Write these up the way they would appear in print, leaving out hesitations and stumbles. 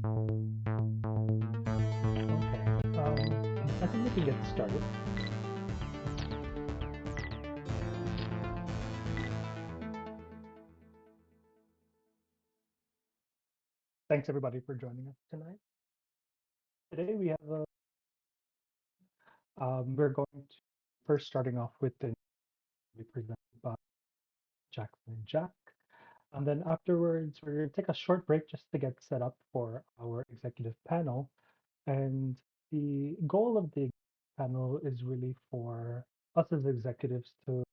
Okay. I think we can get started. Thanks everybody for joining us tonight. Today we have we're going to first starting off with the be presented by Jackson and Jack, and then afterwards we're going to take a short break just to get set up for our executive panel. And the goal of the panel is really for us as executives to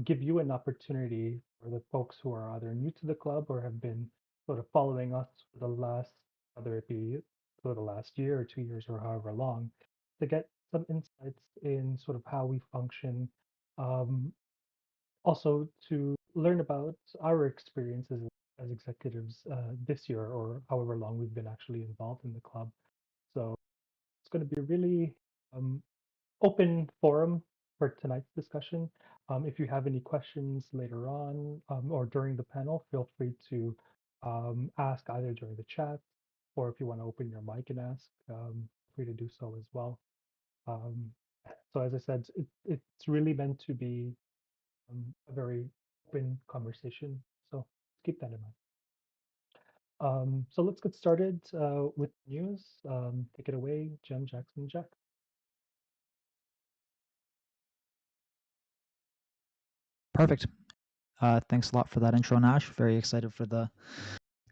give you an opportunity for the folks who are either new to the club or have been sort of following us for the last, whether it be for the last year or 2 years or however long, to get some insights in sort of how we function. Um, Also to learn about our experiences as executives this year or however long we've been actually involved in the club. So it's going to be a really um, open forum for tonight's discussion. If you have any questions later on or during the panel, feel free to ask either during the chat or if you want to open your mic and ask, free to do so as well. Um, so as I said, it's really meant to be a very open conversation. So keep that in mind. So let's get started with news. Take it away, Jem, Jackson, Jack. Perfect. Thanks a lot for that intro, Nash. Very excited for to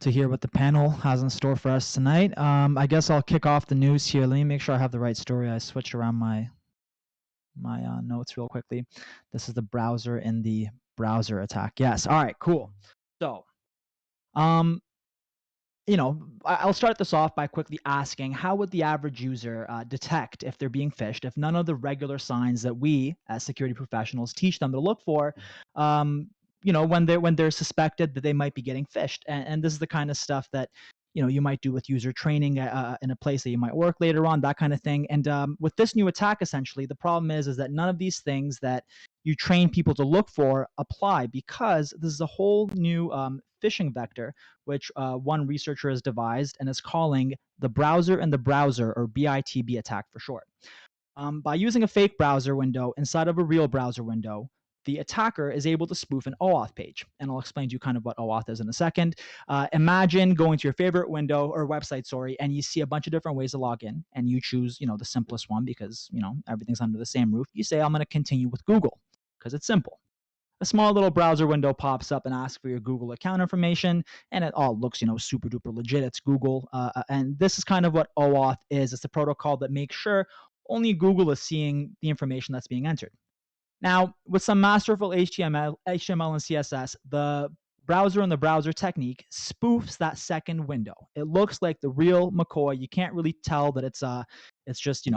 hear what the panel has in store for us tonight. I guess I'll kick off the news here. Let me make sure I have the right story. I switched around my notes real quickly. This is the browser and the browser attack. Yes. All right. Cool. So, I'll start this off by quickly asking, how would the average user detect if they're being phished if none of the regular signs that we as security professionals teach them to look for, when they're suspected that they might be getting phished? And this is the kind of stuff that you might do with user training in a place that you might work later on, that kind of thing. And with this new attack, essentially, the problem is that none of these things that you train people to look for apply, because this is a whole new phishing vector, which one researcher has devised and is calling the browser and the browser, or BITB attack for short. By using a fake browser window inside of a real browser window, the attacker is able to spoof an OAuth page. And I'll explain to you kind of what OAuth is in a second. Imagine going to your favorite window or website, and you see a bunch of different ways to log in, and you choose, the simplest one because, everything's under the same roof. You say, I'm going to continue with Google because it's simple. A small little browser window pops up and asks for your Google account information, and it all looks, super duper legit. It's Google. And this is kind of what OAuth is. It's a protocol that makes sure only Google is seeing the information that's being entered. Now, with some masterful HTML and CSS, the browser and the browser technique spoofs that second window. It looks like the real McCoy. You can't really tell that it's just,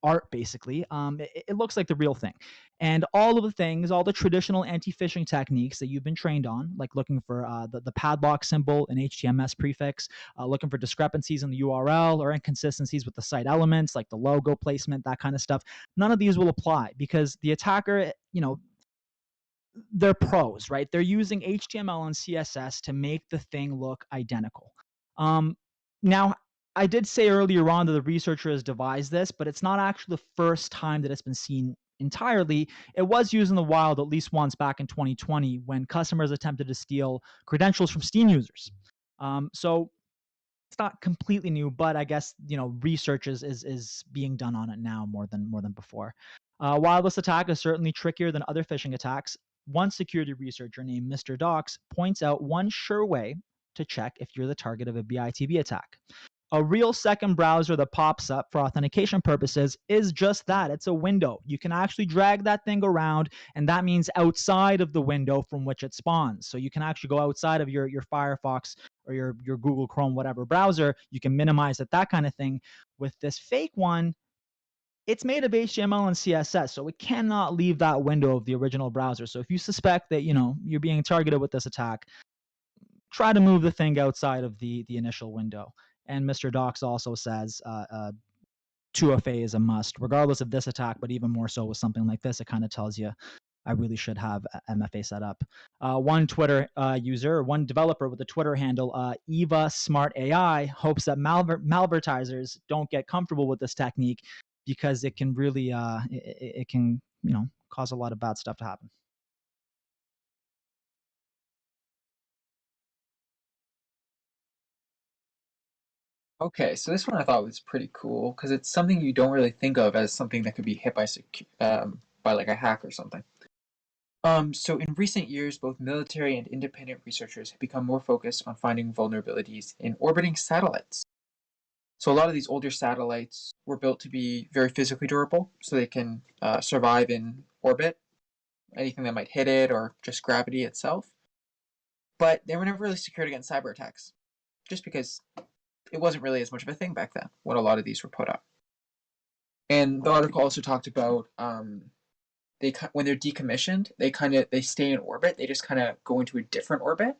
art, basically. It looks like the real thing. And all of the things, all the traditional anti-phishing techniques that you've been trained on, like looking for the padlock symbol in HTML prefix, looking for discrepancies in the URL or inconsistencies with the site elements, like the logo placement, that kind of stuff, none of these will apply because the attacker, they're pros, right? They're using HTML and CSS to make the thing look identical. Now, I did say earlier on that the researcher has devised this, but it's not actually the first time that it's been seen entirely. It was used in the wild at least once back in 2020 when customers attempted to steal credentials from Steam users. So it's not completely new, but I guess research is being done on it now more than before. While this attack is certainly trickier than other phishing attacks, one security researcher named Mr. Docs points out one sure way to check if you're the target of a BITB attack. A real second browser that pops up for authentication purposes is just that. It's a window. You can actually drag that thing around, and that means outside of the window from which it spawns. So you can actually go outside of your Firefox or your Google Chrome, whatever browser. You can minimize it, that kind of thing. With this fake one, it's made of HTML and CSS, so it cannot leave that window of the original browser. So if you suspect that you're being targeted with this attack, try to move the thing outside of the initial window. And Mr. Docs also says 2FA is a must, regardless of this attack, but even more so with something like this. It kind of tells you I really should have MFA set up. One Twitter user, one developer with the Twitter handle Eva Smart AI hopes that malvertisers don't get comfortable with this technique because it can really it can cause a lot of bad stuff to happen. Okay, so this one I thought was pretty cool because it's something you don't really think of as something that could be hit by like a hack or something. So in recent years, both military and independent researchers have become more focused on finding vulnerabilities in orbiting satellites. So a lot of these older satellites were built to be very physically durable, so they can survive in orbit, anything that might hit it or just gravity itself. But they were never really secured against cyber attacks, just because it wasn't really as much of a thing back then when a lot of these were put up. And the article also talked about when they're decommissioned, they stay in orbit. They just kind of go into a different orbit.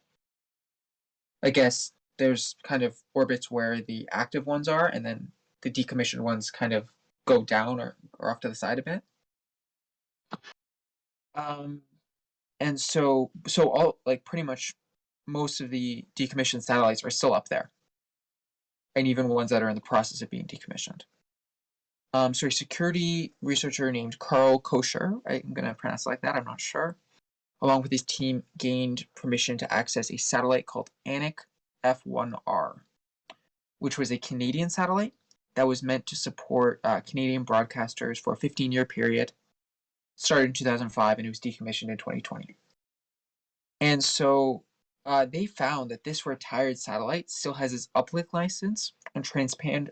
I guess there's kind of orbits where the active ones are, and then the decommissioned ones kind of go down or off to the side a bit. And so all like pretty much most of the decommissioned satellites are still up there, and even ones that are in the process of being decommissioned. So a security researcher named Carl Kosher, I'm going to pronounce it like that, I'm not sure, along with his team gained permission to access a satellite called Anik F1R, which was a Canadian satellite that was meant to support Canadian broadcasters for a 15-year period, started in 2005, and it was decommissioned in 2020. And so they found that this retired satellite still has its uplink license and transponder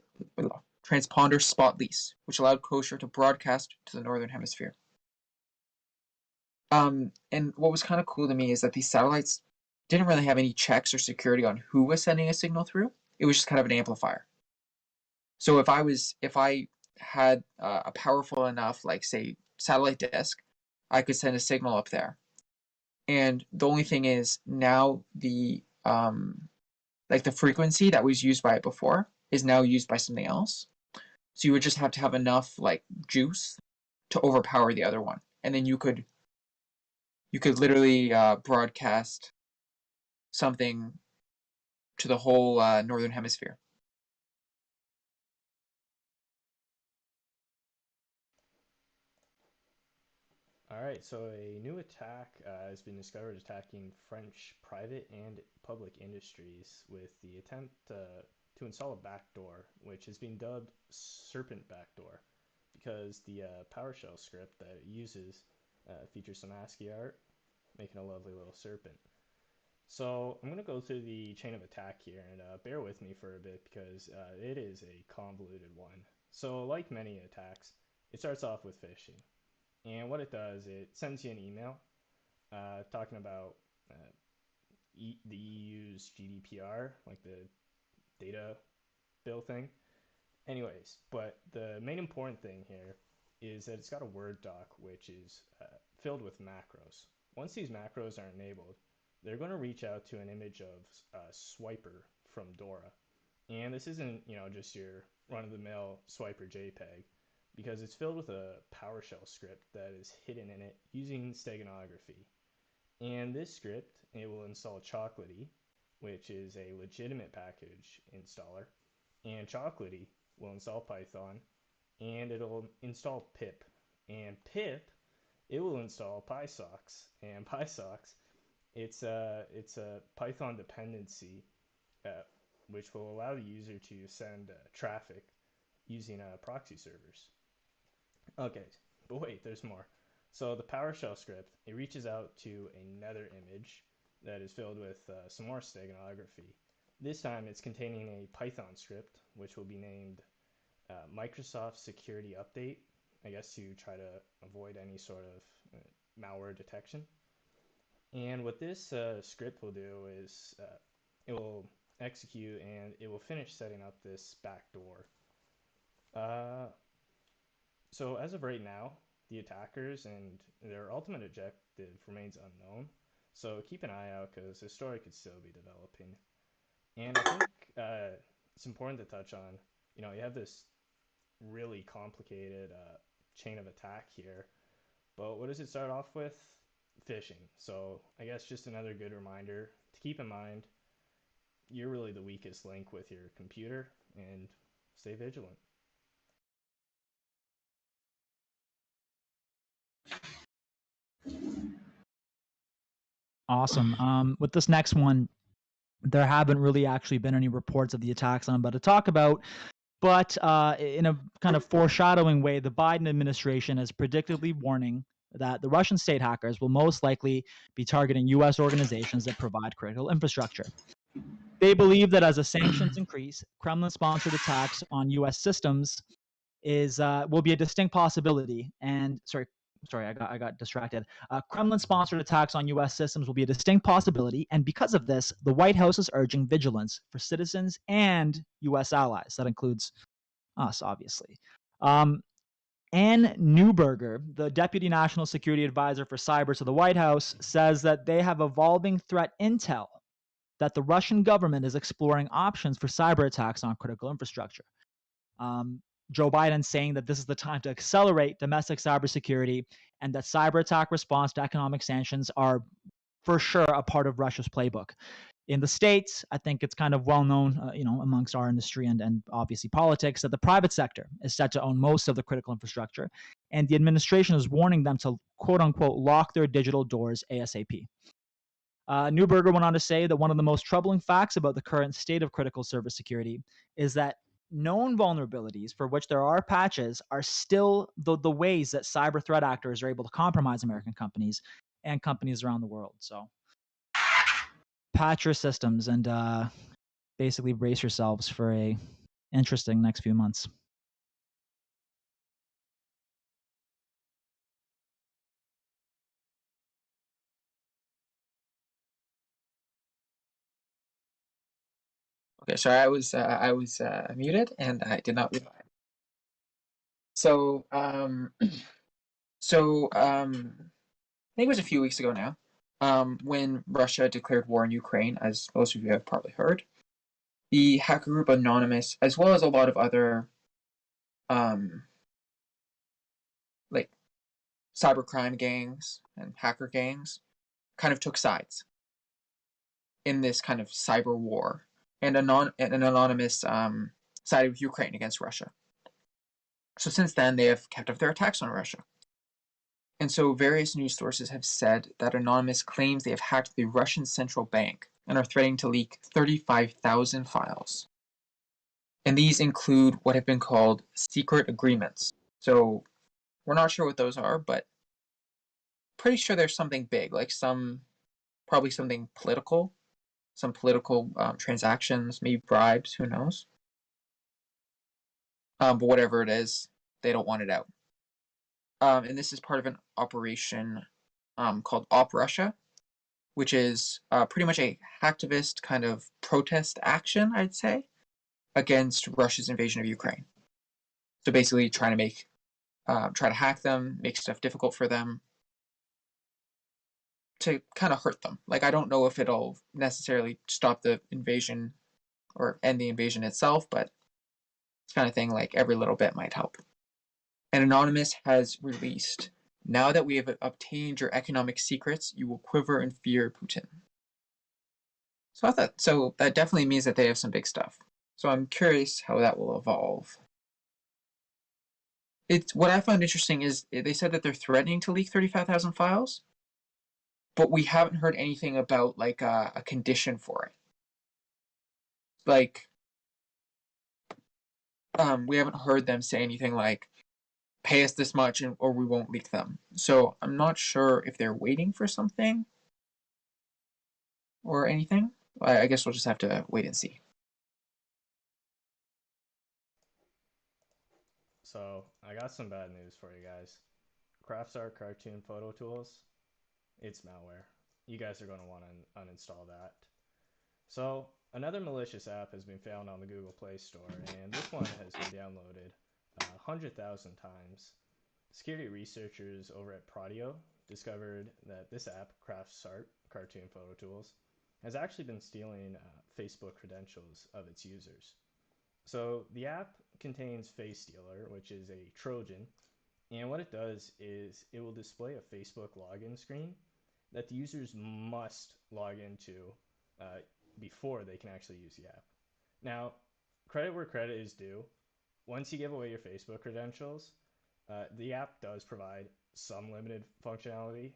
spot lease, which allowed Kosher to broadcast to the Northern Hemisphere. And what was kind of cool to me is that these satellites didn't really have any checks or security on who was sending a signal through. It was just kind of an amplifier. So if I had a powerful enough, like say, satellite disk, I could send a signal up there. And the only thing is now the frequency that was used by it before is now used by something else. So you would just have to have enough like juice to overpower the other one, and then you could literally broadcast something to the whole northern hemisphere. All right, so a new attack has been discovered attacking French private and public industries with the attempt to install a backdoor, which has been dubbed Serpent Backdoor, because the PowerShell script that it uses features some ASCII art, making a lovely little serpent. So I'm going to go through the chain of attack here, and bear with me for a bit because it is a convoluted one. So like many attacks, it starts off with phishing. And what it does, it sends you an email talking about the EU's GDPR, like the data bill thing. Anyways, but the main important thing here is that it's got a Word doc which is filled with macros. Once these macros are enabled, they're going to reach out to an image of Swiper from Dora. And this isn't, just your run-of-the-mill Swiper JPEG, because it's filled with a PowerShell script that is hidden in it using steganography. And this script, it will install Chocolatey, which is a legitimate package installer, and Chocolatey will install Python, and it'll install pip. And pip, it will install PySocks, and PySocks, it's a Python dependency which will allow the user to send traffic using proxy servers. Okay, but wait, there's more. So the PowerShell script, it reaches out to another image that is filled with some more steganography. This time it's containing a Python script, which will be named Microsoft Security Update, I guess to try to avoid any sort of malware detection. And what this script will do is it will execute and it will finish setting up this backdoor. So as of right now, the attackers and their ultimate objective remains unknown. So keep an eye out because the story could still be developing. And I think it's important to touch on, you have this really complicated chain of attack here, But what does it start off with? Phishing. So I guess just another good reminder to keep in mind you're really the weakest link with your computer, and stay vigilant. Awesome. With this next one, there haven't really actually been any reports of the attacks I'm about to talk about, but in a kind of foreshadowing way, the Biden administration is predictably warning that the Russian state hackers will most likely be targeting U.S. organizations that provide critical infrastructure. They believe that as the sanctions increase, Kremlin-sponsored attacks on U.S. systems will be a distinct possibility. And sorry, I got distracted. Kremlin-sponsored attacks on U.S. systems will be a distinct possibility, and because of this, the White House is urging vigilance for citizens and U.S. allies. That includes us, obviously. Ann Neuberger, the Deputy National Security Advisor for Cyber to the White House, says that they have evolving threat intel that the Russian government is exploring options for cyber attacks on critical infrastructure. Joe Biden saying that this is the time to accelerate domestic cybersecurity and that cyber attack response to economic sanctions are for sure a part of Russia's playbook. In the States, I think it's kind of well known, amongst our industry and obviously politics, that the private sector is set to own most of the critical infrastructure, and the administration is warning them to quote unquote lock their digital doors ASAP. Neuberger went on to say that one of the most troubling facts about the current state of critical service security is that known vulnerabilities for which there are patches are still the ways that cyber threat actors are able to compromise American companies and companies around the world. So patch your systems and basically brace yourselves for a interesting next few months. Okay, sorry, I was muted and I did not realize. So I think it was a few weeks ago now, when Russia declared war in Ukraine, as most of you have probably heard. The hacker group Anonymous, as well as a lot of other like cybercrime gangs and hacker gangs, kind of took sides in this kind of cyber war, and an Anonymous sided with Ukraine against Russia. So since then, they have kept up their attacks on Russia. And so various news sources have said that Anonymous claims they have hacked the Russian central bank and are threatening to leak 35,000 files. And these include what have been called secret agreements. So we're not sure what those are, but pretty sure there's something big, like probably something political, some political transactions, maybe bribes, who knows. But whatever it is, they don't want it out. And this is part of an operation called Op Russia, which is pretty much a hacktivist kind of protest action, I'd say, against Russia's invasion of Ukraine. So basically trying to hack them, make stuff difficult for them, to kind of hurt them. Like, I don't know if it'll necessarily stop the invasion or end the invasion itself, but it's kind of thing like every little bit might help. And Anonymous has released, "Now that we have obtained your economic secrets, you will quiver in fear, Putin." So that definitely means that they have some big stuff. So I'm curious how that will evolve. What I found interesting is they said that they're threatening to leak 35,000 files, but we haven't heard anything about like a condition for it. Like, we haven't heard them say anything like, pay us this much or we won't leak them. So I'm not sure if they're waiting for something or anything. I guess we'll just have to wait and see. So I got some bad news for you guys. CraftStar cartoon photo tools, it's malware. You guys are going to want to uninstall that. So another malicious app has been found on the Google Play Store, and this one has been downloaded 100,000 times. Security researchers over at Prodeo discovered that this app, CraftSart Cartoon Photo Tools, has actually been stealing Facebook credentials of its users. So the app contains FaceStealer, which is a Trojan And what it does is it will display a Facebook login screen that the users must log into uh, before they can actually use the app. Now, credit where credit is due. Once you give away your Facebook credentials, the app does provide some limited functionality.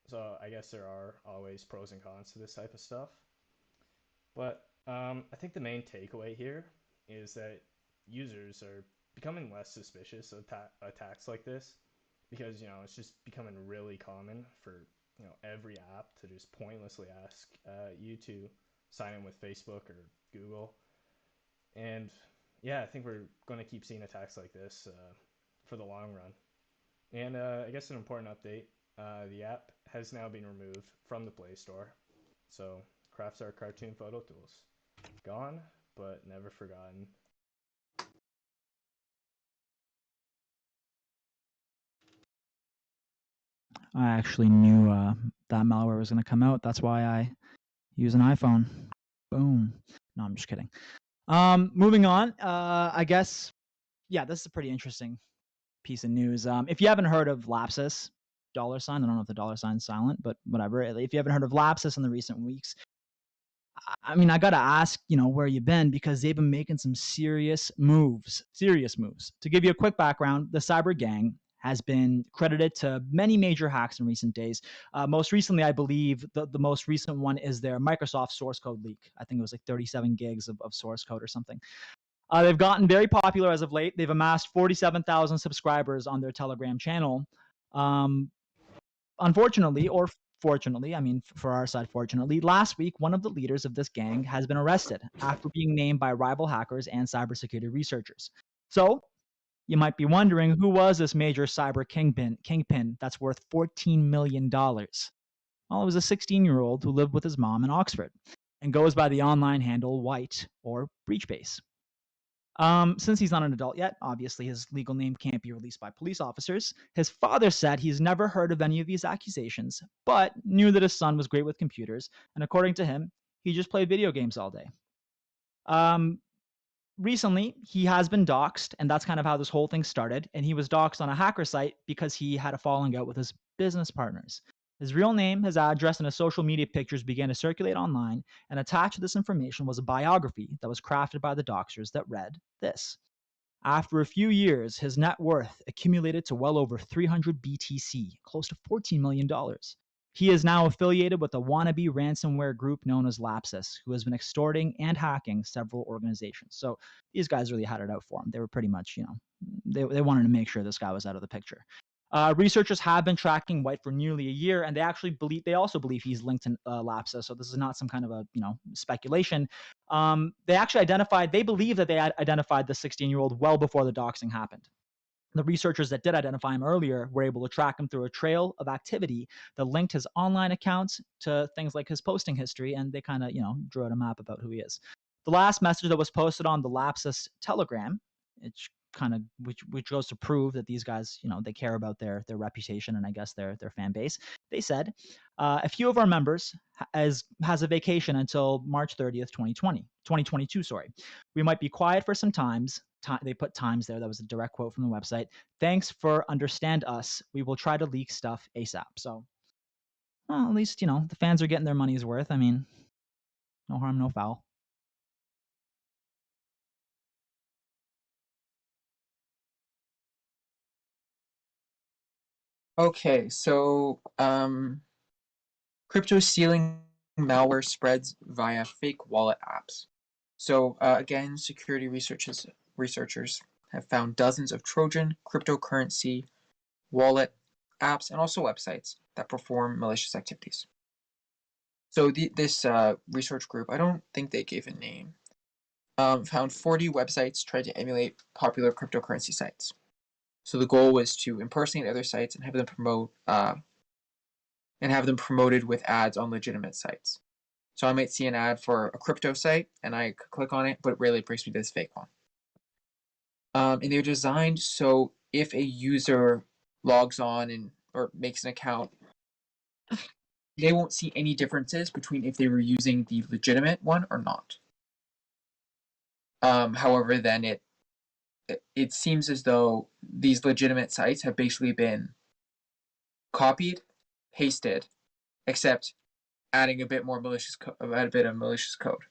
So I guess there are always pros and cons to this type of stuff. But I think the main takeaway here is that users are becoming less suspicious of attacks like this because it's just becoming really common for every app to just pointlessly ask you to sign in with Facebook or Google. And yeah, I think we're going to keep seeing attacks like this for the long run. And I guess an important update: the app has now been removed from the Play Store. So Crafts Our Cartoon Photo Tools gone, but never forgotten. I actually knew that malware was going to come out. That's why I use an iPhone. Boom. No, I'm just kidding. Moving on. I guess, yeah, this is a pretty interesting piece of news. If you haven't heard of Lapsus, $sign, I don't know if the $sign's silent, but whatever. If you haven't heard of Lapsus in the recent weeks, I mean, I got to ask, where you been, because they've been making some serious moves. To give you a quick background, the cyber gang has been credited to many major hacks in recent days. Most recently, I believe the most recent one is their Microsoft source code leak. I think it was like 37 gigs of source code or something. They've gotten very popular as of late. They've amassed 47,000 subscribers on their Telegram channel. Unfortunately, or fortunately, I mean, for our side, fortunately, last week, one of the leaders of this gang has been arrested after being named by rival hackers and cybersecurity researchers. So, you might be wondering, who was this major cyber kingpin that's worth $14 million? Well, it was a 16-year-old who lived with his mom in Oxford and goes by the online handle White or Breachbase. Since he's not an adult yet, obviously his legal name can't be released by police officers. His father said he's never heard of any of these accusations, but knew that his son was great with computers, and according to him, he just played video games all day. Recently, he has been doxxed, and that's kind of how this whole thing started. And he was doxxed on a hacker site because he had a falling out with his business partners. His real name, his address, and his social media pictures began to circulate online, and attached to this information was a biography that was crafted by the doxers that read this. After a few years, his net worth accumulated to well over 300 BTC, close to $14 million. He is now affiliated with a wannabe ransomware group known as Lapsus, who has been extorting and hacking several organizations. So these guys really had it out for him. They were pretty much, they wanted to make sure this guy was out of the picture. Researchers have been tracking White for nearly a year, and they also believe he's linked to Lapsus. So this is not some kind of a speculation. They believe that they identified the 16-year-old well before the doxing happened. The researchers that did identify him earlier were able to track him through a trail of activity that linked his online accounts to things like his posting history, and they kind of, drew out a map about who he is. The last message that was posted on the Lapsus Telegram, which goes to prove that these guys, they care about their reputation and I guess their fan base. They said, a few of our members has a vacation until March 30th, 2022. We might be quiet for some times. They put times there. That was a direct quote from the website. Thanks for understand us. We will try to leak stuff ASAP. So, well, at least, the fans are getting their money's worth. I mean, no harm, no foul. Okay, so crypto stealing malware spreads via fake wallet apps. So again, security researchers have found dozens of Trojan cryptocurrency wallet apps and also websites that perform malicious activities. So this research group, I don't think they gave a name, found 40 websites tried to emulate popular cryptocurrency sites. So the goal was to impersonate other sites and have them promoted with ads on legitimate sites. So I might see an ad for a crypto site and I could click on it, but it really brings me to this fake one. And they're designed so if a user logs on or makes an account, they won't see any differences between if they were using the legitimate one or not. However, then it seems as though these legitimate sites have basically been copied, pasted, except adding a bit more malicious a bit of malicious code.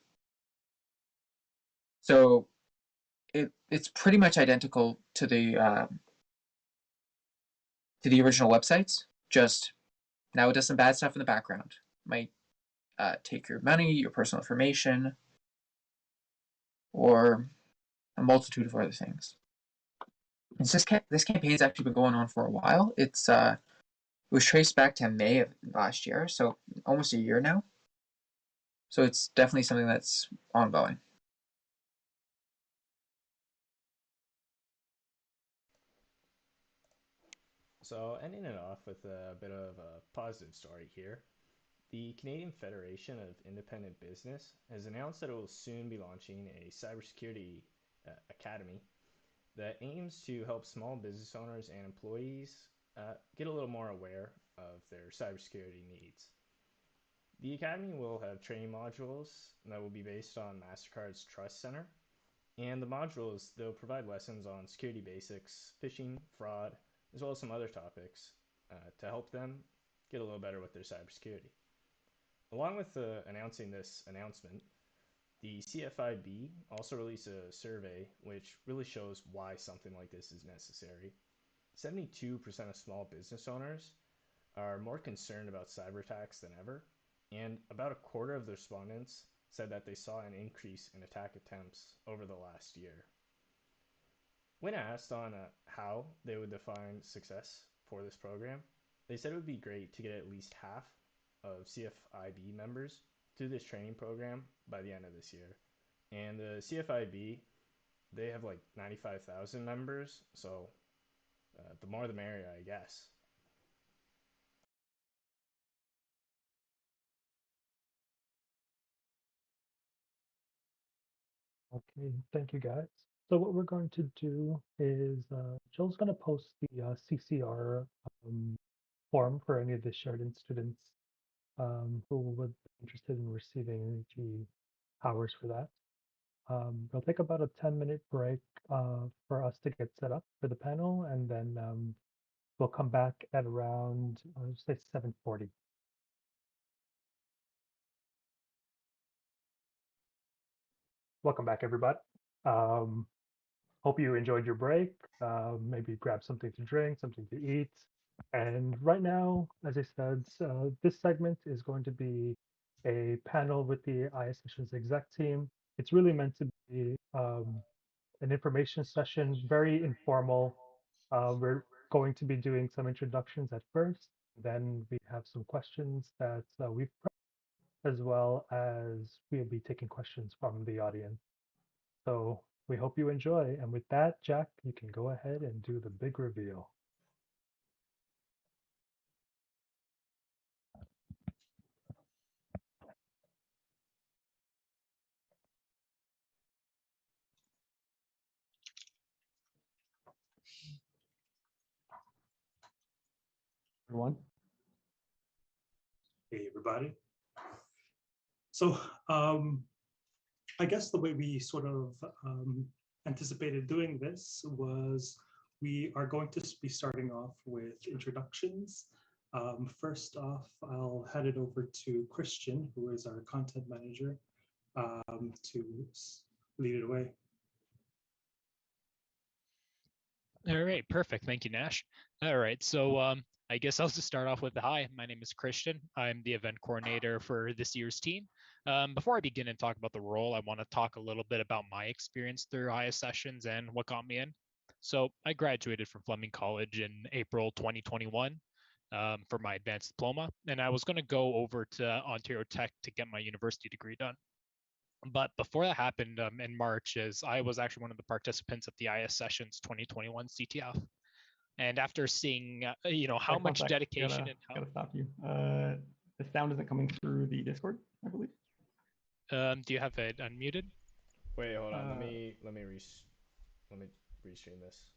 So it's pretty much identical to the original websites. Just now it does some bad stuff in the background. Might take your money, your personal information, or a multitude of other things. And this campaign's actually been going on for a while. It was traced back to May of last year, so almost a year now. So it's definitely something that's ongoing. So, ending it off with a bit of a positive story here. The Canadian Federation of Independent Business has announced that it will soon be launching a cybersecurity academy that aims to help small business owners and employees get a little more aware of their cybersecurity needs. The academy will have training modules that will be based on MasterCard's Trust Center, and the modules, they'll provide lessons on security basics, phishing, fraud, as well as some other topics to help them get a little better with their cybersecurity. Along with announcing this announcement, the CFIB also released a survey which really shows why something like this is necessary. 72% of small business owners are more concerned about cyber attacks than ever, and about a quarter of the respondents said that they saw an increase in attack attempts over the last year. When asked on how they would define success for this program, they said it would be great to get at least half of CFIB members through this training program by the end of this year. And the CFIB, they have like 95,000 members, so the more the merrier, I guess. Okay, thank you guys. So what we're going to do is Joel's going to post the CCR form for any of the Sheridan students who would be interested in receiving the hours for that. It'll take about a 10-minute break for us to get set up for the panel, and then we'll come back at around, say 7:40. Welcome back, everybody. Hope you enjoyed your break. Maybe grab something to drink, something to eat. And right now, as I said, this segment is going to be a panel with the ISSessions exec team. It's really meant to be an information session, very informal. We're going to be doing some introductions at first. Then we have some questions that we've prepped, as well as we'll be taking questions from the audience. So we hope you enjoy. And with that, Jack, you can go ahead and do the big reveal. Everyone. Hey, everybody. So I guess the way we sort of anticipated doing this was we are going to be starting off with introductions. First off, I'll hand it over to Christian, who is our content manager, to lead it away. All right, perfect. Thank you, Nash. All right, so I guess I'll just start off with hi. My name is Christian. I'm the event coordinator for this year's team. Before I begin and talk about the role, I want to talk a little bit about my experience through ISSessions and what got me in. So I graduated from Fleming College in April 2021 for my advanced diploma, and I was going to go over to Ontario Tech to get my university degree done. But before that happened in March, as I was actually one of the participants at the ISSessions 2021 CTF. And after seeing, how much dedication and how... Gotta stop you. The sound isn't coming through the Discord, I believe. Do you have it unmuted? Wait, hold on. Let me restream this.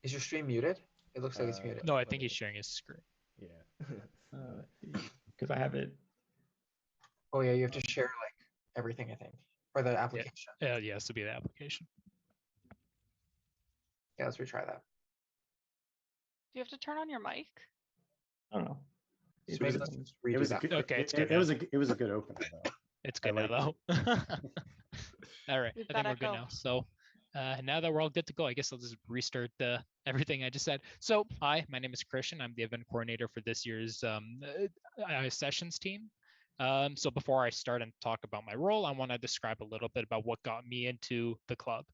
Is your stream muted? It looks like it's muted. No, I think he's sharing his screen. Yeah. Because I have it. Oh yeah, you have to share like everything, I think, or the application. Yeah, this will be the application. Yeah, let's retry that. Do you have to turn on your mic? I don't know. So Maybe maybe let's it's- redo It was a that. good, Okay, it's it, good it now. was a good opener though. It's I good now, liked though. All right, We've I got think we're good echo. now. So now that we're all good to go, I guess I'll just restart everything I just said. So hi, my name is Christian. I'm the event coordinator for this year's ISSessions team. So before I start and talk about my role, I want to describe a little bit about what got me into the club.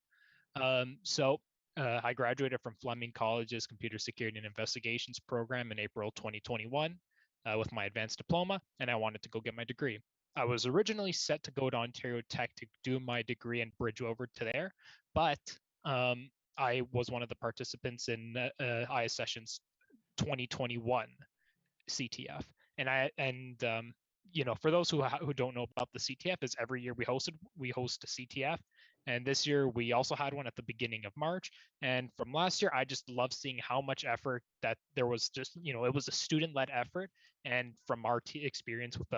I graduated from Fleming College's Computer Security and Investigations program in April 2021 with my advanced diploma, and I wanted to go get my degree. I was originally set to go to Ontario Tech to do my degree and bridge over to there, but I was one of the participants in ISSessions 2021 CTF, and for those who don't know about the CTF, is every year we host a CTF, and this year we also had one at the beginning of March. And from last year, I just love seeing how much effort that there was. Just it was a student-led effort, and from our experience with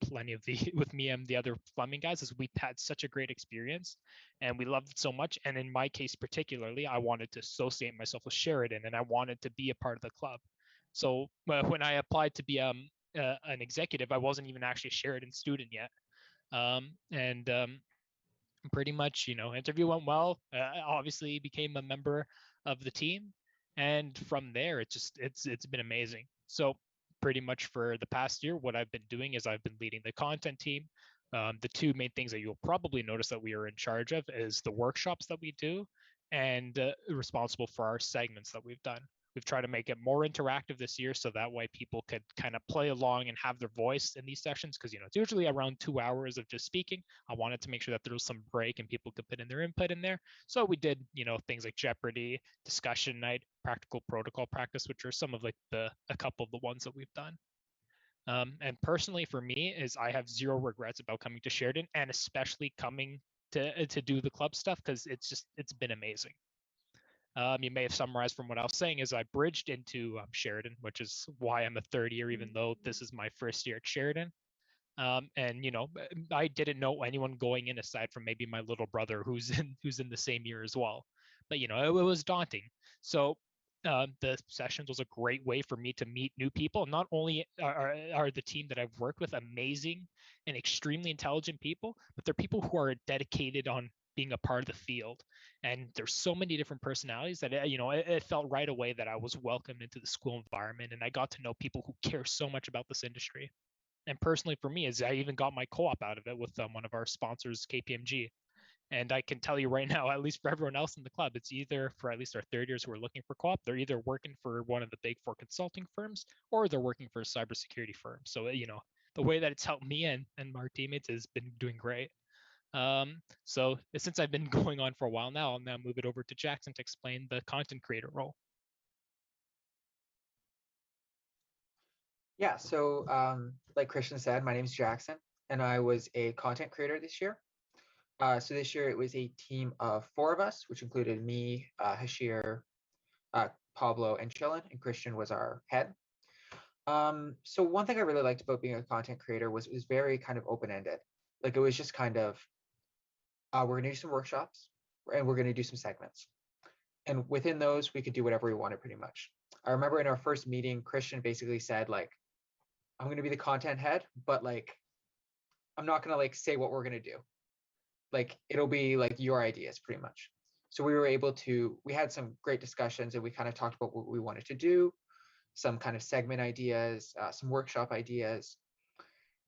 plenty of with me and the other Fleming guys, is we had such a great experience, and we loved it so much. And in my case particularly, I wanted to associate myself with Sheridan, and I wanted to be a part of the club. So when I applied to be an executive, I wasn't even actually a Sheridan student yet. And pretty much, interview went well. Obviously became a member of the team. And from there, it's been amazing. So pretty much for the past year, what I've been doing is I've been leading the content team. The two main things that you'll probably notice that we are in charge of is the workshops that we do and responsible for our segments that we've done. We've tried to make it more interactive this year so that way people could kind of play along and have their voice in these sessions because it's usually around 2 hours of just speaking. I wanted to make sure that there was some break and people could put in their input in there. So we did, things like Jeopardy, discussion night, practical protocol practice, which are some of like a couple of the ones that we've done. And personally for me is I have zero regrets about coming to Sheridan and especially coming to do the club stuff because it's been amazing. You may have summarized from what I was saying is I bridged into Sheridan, which is why I'm a third year, even though this is my first year at Sheridan. And I didn't know anyone going in aside from maybe my little brother who's in the same year as well. But it was daunting. So the sessions was a great way for me to meet new people. Not only are the team that I've worked with amazing and extremely intelligent people, but they're people who are dedicated on being a part of the field. And there's so many different personalities that it felt right away that I was welcomed into the school environment, and I got to know people who care so much about this industry. And personally for me is I even got my co-op out of it with one of our sponsors, KPMG. And I can tell you right now, at least for everyone else in the club, it's either for at least our third years who are looking for co-op, they're either working for one of the big four consulting firms or they're working for a cybersecurity firm. So, the way that it's helped me and our teammates has been doing great. So since I've been going on for a while now, I'll now move it over to Jackson to explain the content creator role. Yeah, so like Christian said, my name is Jackson, and I was a content creator this year. So this year it was a team of 4 of us, which included me, Hashir, Pablo, and Chillin, and Christian was our head. So one thing I really liked about being a content creator was it was very kind of open-ended. Like it was just kind of, we're gonna do some workshops, and we're gonna do some segments. And within those, we could do whatever we wanted pretty much. I remember in our first meeting, Christian basically said, like, I'm going to be the content head, but like, I'm not going to like say what we're going to do. Like, it'll be like your ideas pretty much. So we had some great discussions and we kind of talked about what we wanted to do, some kind of segment ideas, some workshop ideas.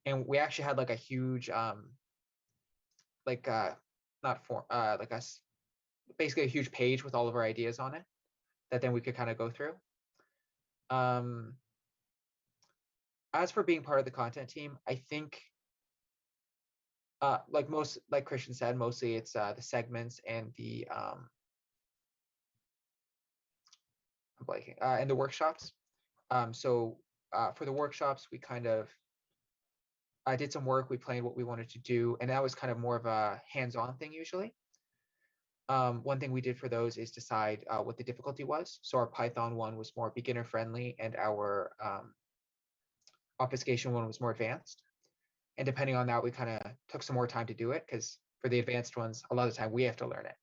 And we actually had like a huge, basically a huge page with all of our ideas on it that then we could kind of go through. As for being part of the content team, I think like Christian said, mostly it's the segments and the I'm blanking, and the workshops. So for the workshops, we kind of did some work. We planned what we wanted to do, and that was kind of more of a hands-on thing usually. One thing we did for those is decide what the difficulty was. So our Python one was more beginner friendly, and our obfuscation one was more advanced. And depending on that, we kind of took some more time to do it because for the advanced ones, a lot of the time we have to learn it.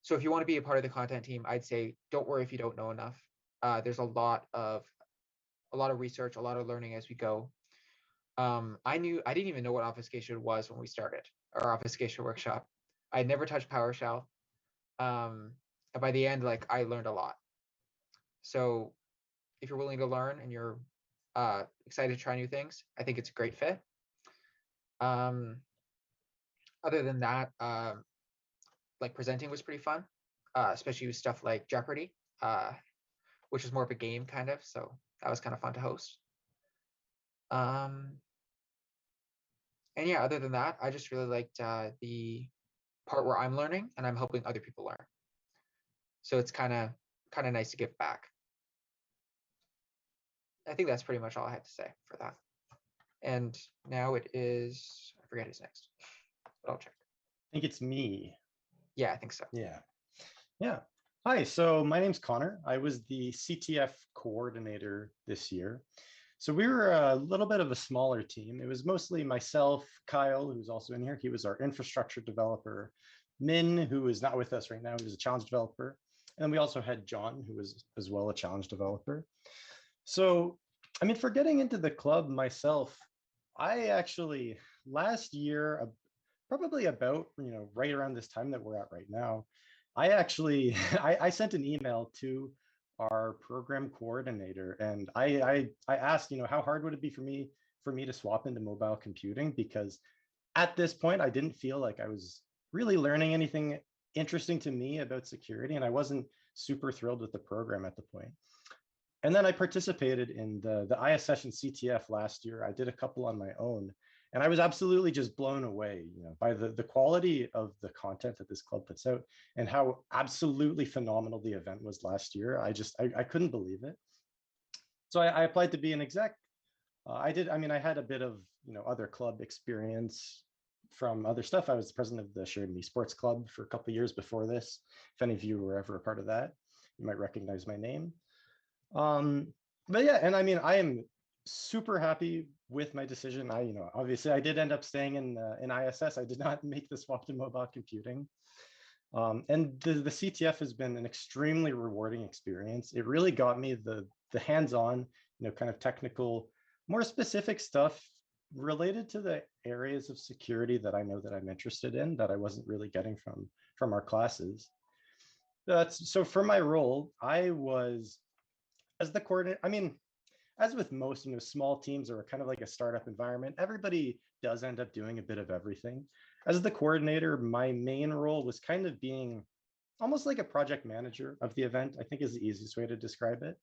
So if you want to be a part of the content team, I'd say don't worry if you don't know enough. There's a lot of research, a lot of learning as we go. I didn't even know what obfuscation was when we started our obfuscation workshop. I'd never touched PowerShell. And by the end, like, I learned a lot. So if you're willing to learn and you're excited to try new things, I think it's a great fit. Other than that, like, presenting was pretty fun, especially with stuff like Jeopardy, which is more of a game kind of. So that was kind of fun to host. And yeah, other than that, I just really liked the part where I'm learning and I'm helping other people learn. So it's kind of nice to give back. I think that's pretty much all I had to say for that. And now it is, I forget who's next, but I'll check. I think it's me. Yeah, I think so. Yeah. Hi, so my name's Connor. I was the CTF coordinator this year. So we were a little bit of a smaller team. It was mostly myself, Kyle, who's also in here. He was our infrastructure developer. Min, who is not with us right now, he was a challenge developer. And then we also had John, who was as well a challenge developer. So, I mean, for getting into the club myself, I actually, last year, probably about, right around this time that we're at right now, I actually, I sent an email to our program coordinator, and I asked, how hard would it be for me to swap into mobile computing? Because at this point, I didn't feel like I was really learning anything interesting to me about security, and I wasn't super thrilled with the program at the point. And then I participated in the ISSessions CTF last year. I did a couple on my own, and I was absolutely just blown away, by the quality of the content that this club puts out and how absolutely phenomenal the event was last year. I couldn't believe it. So I applied to be an exec. I had a bit of, other club experience from other stuff. I was the president of the Sheridan Esports Club for a couple of years before this. If any of you were ever a part of that, you might recognize my name. But yeah, and I am super happy with my decision. Obviously I did end up staying in ISS. I did not make the swap to mobile computing. And the CTF has been an extremely rewarding experience. It really got me the hands-on, kind of technical, more specific stuff related to the areas of security that I know that I'm interested in that I wasn't really getting from our classes. So for my role, I was, as the coordinator, as with most, small teams or kind of like a startup environment, everybody does end up doing a bit of everything. As the coordinator, my main role was kind of being almost like a project manager of the event, I think is the easiest way to describe it.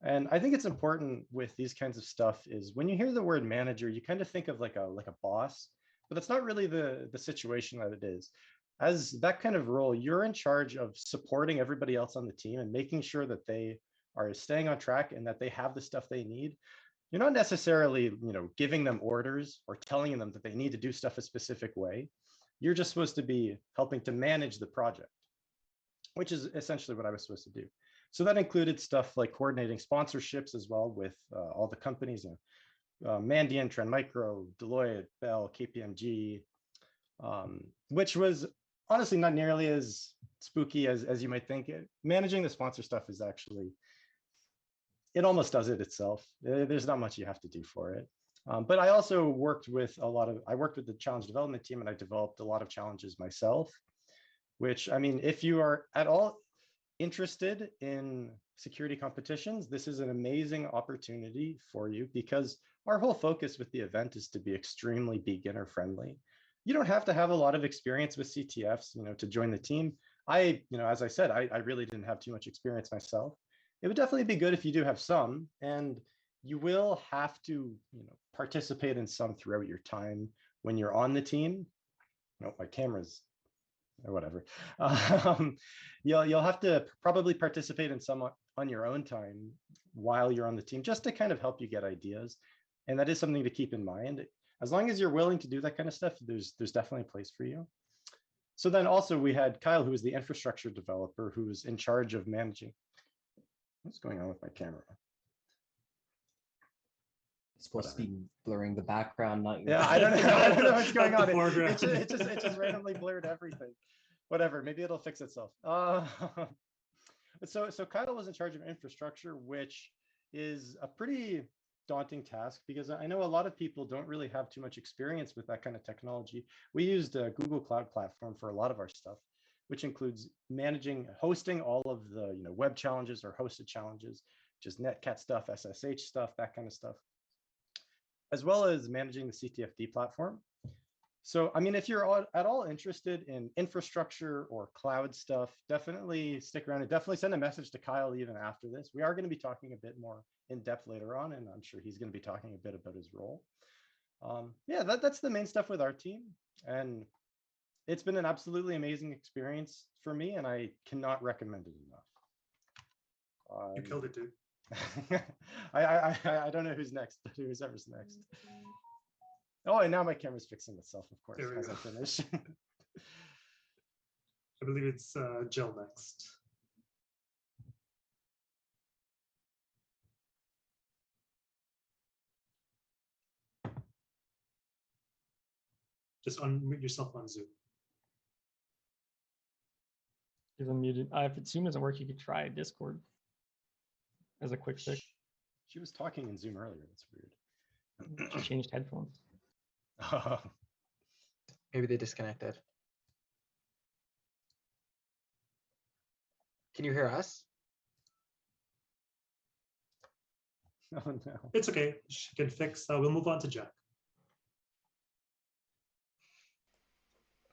And I think it's important with these kinds of stuff is when you hear the word manager, you kind of think of like a boss, but that's not really the situation that it is. As that kind of role, you're in charge of supporting everybody else on the team and making sure that they are staying on track and that they have the stuff they need. You're not necessarily, giving them orders or telling them that they need to do stuff a specific way. You're just supposed to be helping to manage the project, which is essentially what I was supposed to do. So that included stuff like coordinating sponsorships as well with all the companies, Mandiant, Trend Micro, Deloitte, Bell, KPMG, which was honestly not nearly as spooky as you might think. Managing the sponsor stuff is actually, it almost does it itself. There's not much you have to do for it. But I also worked with the challenge development team, and I developed a lot of challenges myself, which, if you are at all interested in security competitions, this is an amazing opportunity for you because our whole focus with the event is to be extremely beginner friendly. You don't have to have a lot of experience with CTFs, to join the team. As I said, I really didn't have too much experience myself. It would definitely be good if you do have some, and you will have to, participate in some throughout your time when you're on the team. No, my camera's or whatever. You'll have to probably participate in some on your own time while you're on the team, just to kind of help you get ideas. And that is something to keep in mind. As long as you're willing to do that kind of stuff, there's definitely a place for you. So then also we had Kyle, who was the infrastructure developer, who was in charge of managing. What's going on with my camera? It's supposed to be blurring the background, not your. Yeah, I don't know what's going on. It just randomly blurred everything. Whatever, maybe it'll fix itself. So Kyle was in charge of infrastructure, which is a pretty daunting task because I know a lot of people don't really have too much experience with that kind of technology. We used a Google Cloud Platform for a lot of our stuff, which includes hosting all of the web challenges or hosted challenges, just Netcat stuff, SSH stuff, that kind of stuff, as well as managing the CTFD platform. So, I mean, if you're at all interested in infrastructure or cloud stuff, definitely stick around and definitely send a message to Kyle even after this. We are going to be talking a bit more in depth later on, and I'm sure he's going to be talking a bit about his role. Yeah, that's the main stuff with our team. And it's been an absolutely amazing experience for me, and I cannot recommend it enough. You killed it, dude. I don't know who's next, but whoever's next. Oh, and now my camera's fixing itself, of course, as I finish. I believe it's Jill next. Just unmute yourself on Zoom. She's unmuted. If Zoom doesn't work, you could try Discord as a quick fix. She was talking in Zoom earlier. That's weird. She changed headphones. Maybe they disconnected. Can you hear us? Oh no. It's okay. She can fix. We'll move on to Jack.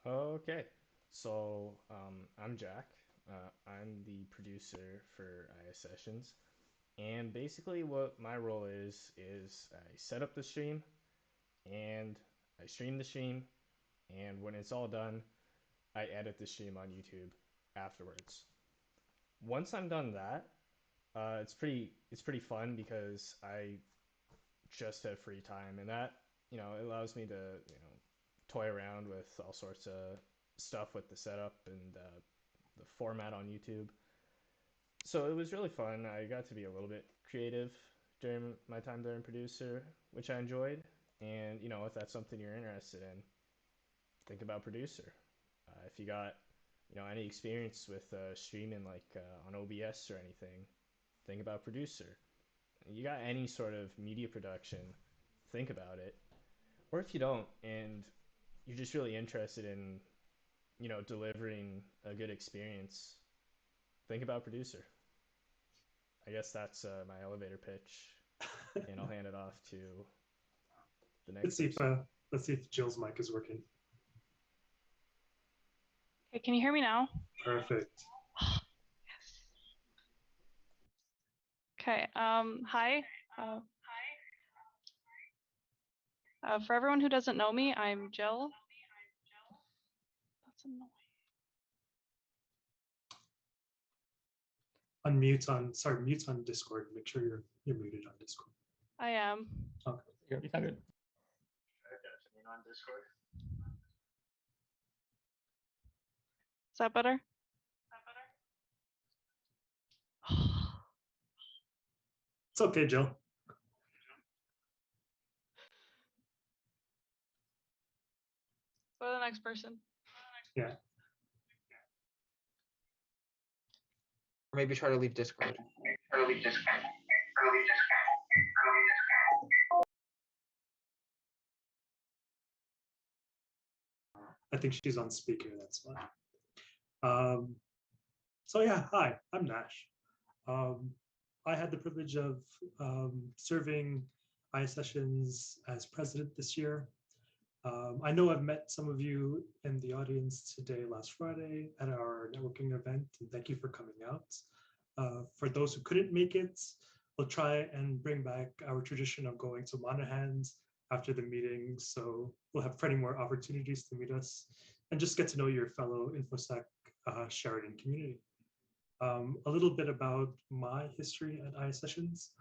Okay, so I'm Jack. I'm the producer for ISSessions, and basically what my role is I set up the stream, and I stream the stream, and when it's all done, I edit the stream on YouTube afterwards. Once I'm done that, it's pretty fun because I just have free time, and that it allows me to toy around with all sorts of stuff with the setup and the format on YouTube. So it was really fun. I got to be a little bit creative during my time there in producer, which I enjoyed. And if that's something you're interested in, think about producer. If you got any experience with streaming like on OBS or anything, think about producer. You got any sort of media production, think about it. Or if you don't and you're just really interested in delivering a good experience, think about producer. I guess that's my elevator pitch, and I'll hand it off to the next Let's see if Jill's mic is working. Okay, can you hear me now? Perfect. Yes. Okay, hi. For everyone who doesn't know me, I'm Jill. That's annoying. Mute on Discord. Make sure you're muted on Discord. I am. Okay. You sound good. On Discord. Is that better? It's okay, Jill. Go to the next person. Yeah. Or maybe try to leave Discord. I think she's on speaker, that's why. So yeah, hi, I'm Nash. I had the privilege of serving ISSessions as president this year. I know I've met some of you in the audience today, last Friday, at our networking event, and thank you for coming out. For those who couldn't make it, we'll try and bring back our tradition of going to Monaghan's after the meeting, so we'll have plenty more opportunities to meet us and just get to know your fellow InfoSec Sheridan community. A little bit about my history at ISSessions.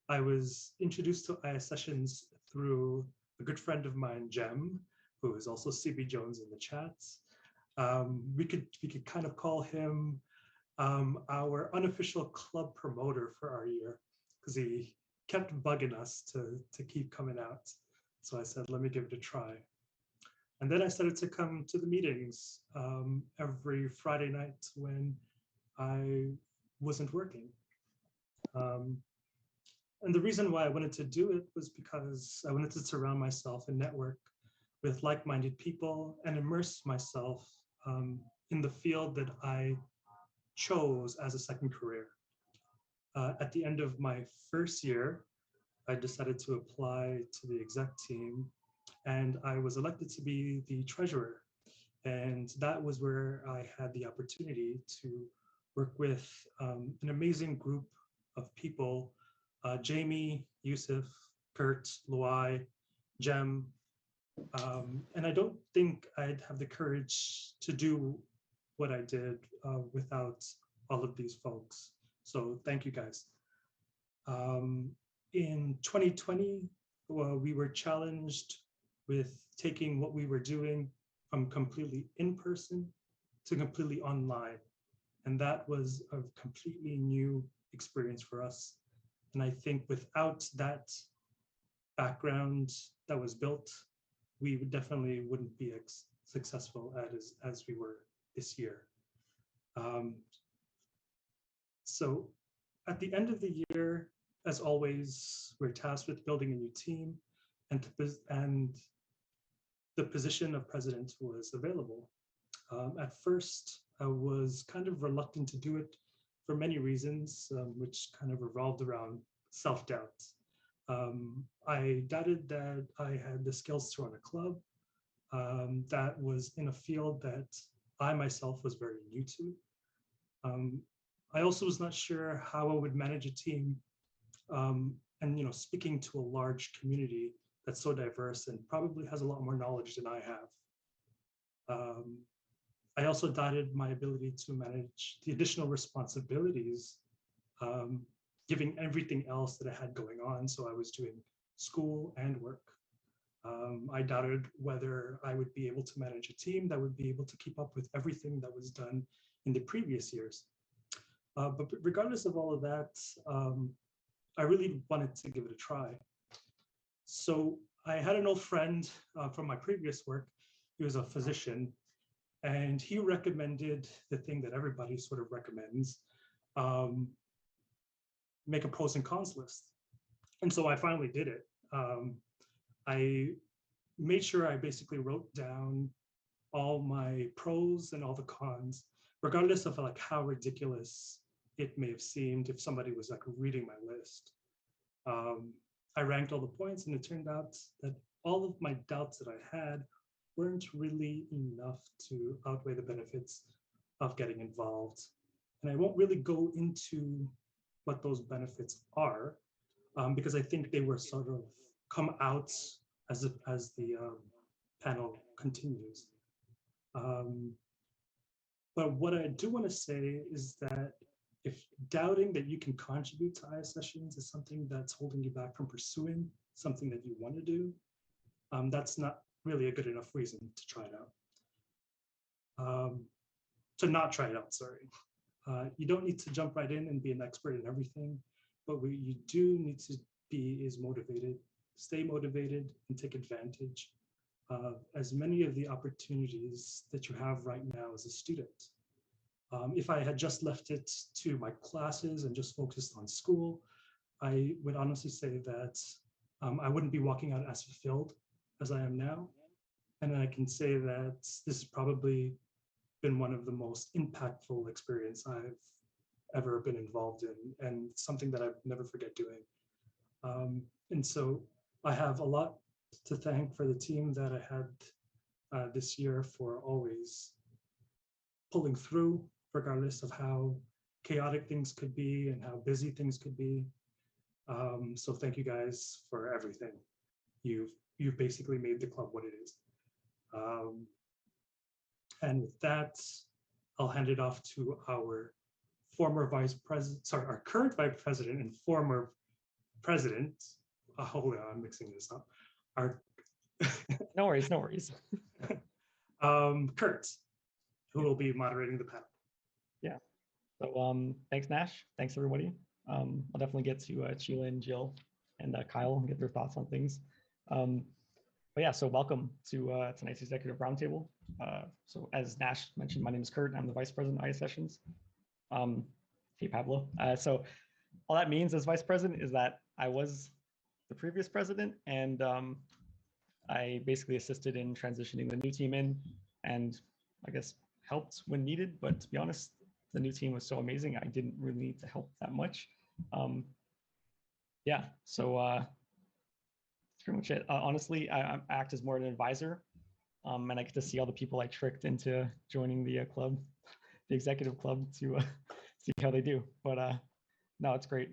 I was introduced to ISSessions through a good friend of mine, Jem, who is also CB Jones in the chat. We could kind of call him our unofficial club promoter for our year, because he kept bugging us to keep coming out. So I said, let me give it a try. And then I started to come to the meetings every Friday night when I wasn't working. And the reason why I wanted to do it was because I wanted to surround myself and network with like-minded people and immerse myself in the field that I chose as a second career. At the end of my first year, I decided to apply to the exec team, and I was elected to be the treasurer. And that was where I had the opportunity to work with an amazing group of people, Jamie, Yusuf, Kurt, Luai, Jem, and I don't think I'd have the courage to do what I did without all of these folks. So thank you guys. In 2020, we were challenged with taking what we were doing from completely in person to completely online. And that was a completely new experience for us. And I think without that background that was built, we definitely wouldn't be as successful as we were this year. So at the end of the year, as always, we're tasked with building a new team, and the position of president was available. At first, I was kind of reluctant to do it for many reasons, which kind of revolved around self-doubt. I doubted that I had the skills to run a club that was in a field that I myself was very new to. I also was not sure how I would manage a team, and speaking to a large community that's so diverse and probably has a lot more knowledge than I have. I also doubted my ability to manage the additional responsibilities, given everything else that I had going on. So I was doing school and work. I doubted whether I would be able to manage a team that would be able to keep up with everything that was done in the previous years. But regardless of all of that, I really wanted to give it a try. So I had an old friend from my previous work. He was a physician, and he recommended the thing that everybody sort of recommends, make a pros and cons list. And so I finally did it. I made sure I basically wrote down all my pros and all the cons, regardless of like how ridiculous it may have seemed if somebody was like reading my list. I ranked all the points, and it turned out that all of my doubts that I had weren't really enough to outweigh the benefits of getting involved. And I won't really go into what those benefits are, because I think they were sort of come out as the panel continues. But what I do want to say is that if doubting that you can contribute to ISSessions is something that's holding you back from pursuing something that you want to do, that's not really a good enough reason to try it out. To not try it out, sorry. You don't need to jump right in and be an expert in everything, but what you do need to be is motivated, stay motivated, and take advantage of as many of the opportunities that you have right now as a student. If I had just left it to my classes and just focused on school, I would honestly say that I wouldn't be walking out as fulfilled as I am now. And I can say that this has probably been one of the most impactful experience I've ever been involved in, and something that I've never forget doing. And so I have a lot to thank for the team that I had this year for always pulling through, regardless of how chaotic things could be and how busy things could be. So thank you guys for everything. You've basically made the club what it is. And with that, I'll hand it off to our former vice president, sorry, our current vice president and former president. Hold on, I'm mixing this up. Our No worries, no worries. Kurt, who will be moderating the panel. Yeah. So thanks, Nash. Thanks, everybody. I'll definitely get to Sheila and Jill and Kyle and get their thoughts on things. But yeah, so welcome to tonight's executive roundtable. So as Nash mentioned, my name is Kurt. I'm the vice president of ISSessions. Hey, Pablo. So all that means as vice president is that I was the previous president, and I basically assisted in transitioning the new team in, and I guess helped when needed. But to be honest, the new team was so amazing, I didn't really need to help that much. Yeah, so that's pretty much it. Honestly, I act as more of an advisor, and I get to see all the people I tricked into joining the club, the executive club, to see how they do. But no, it's great.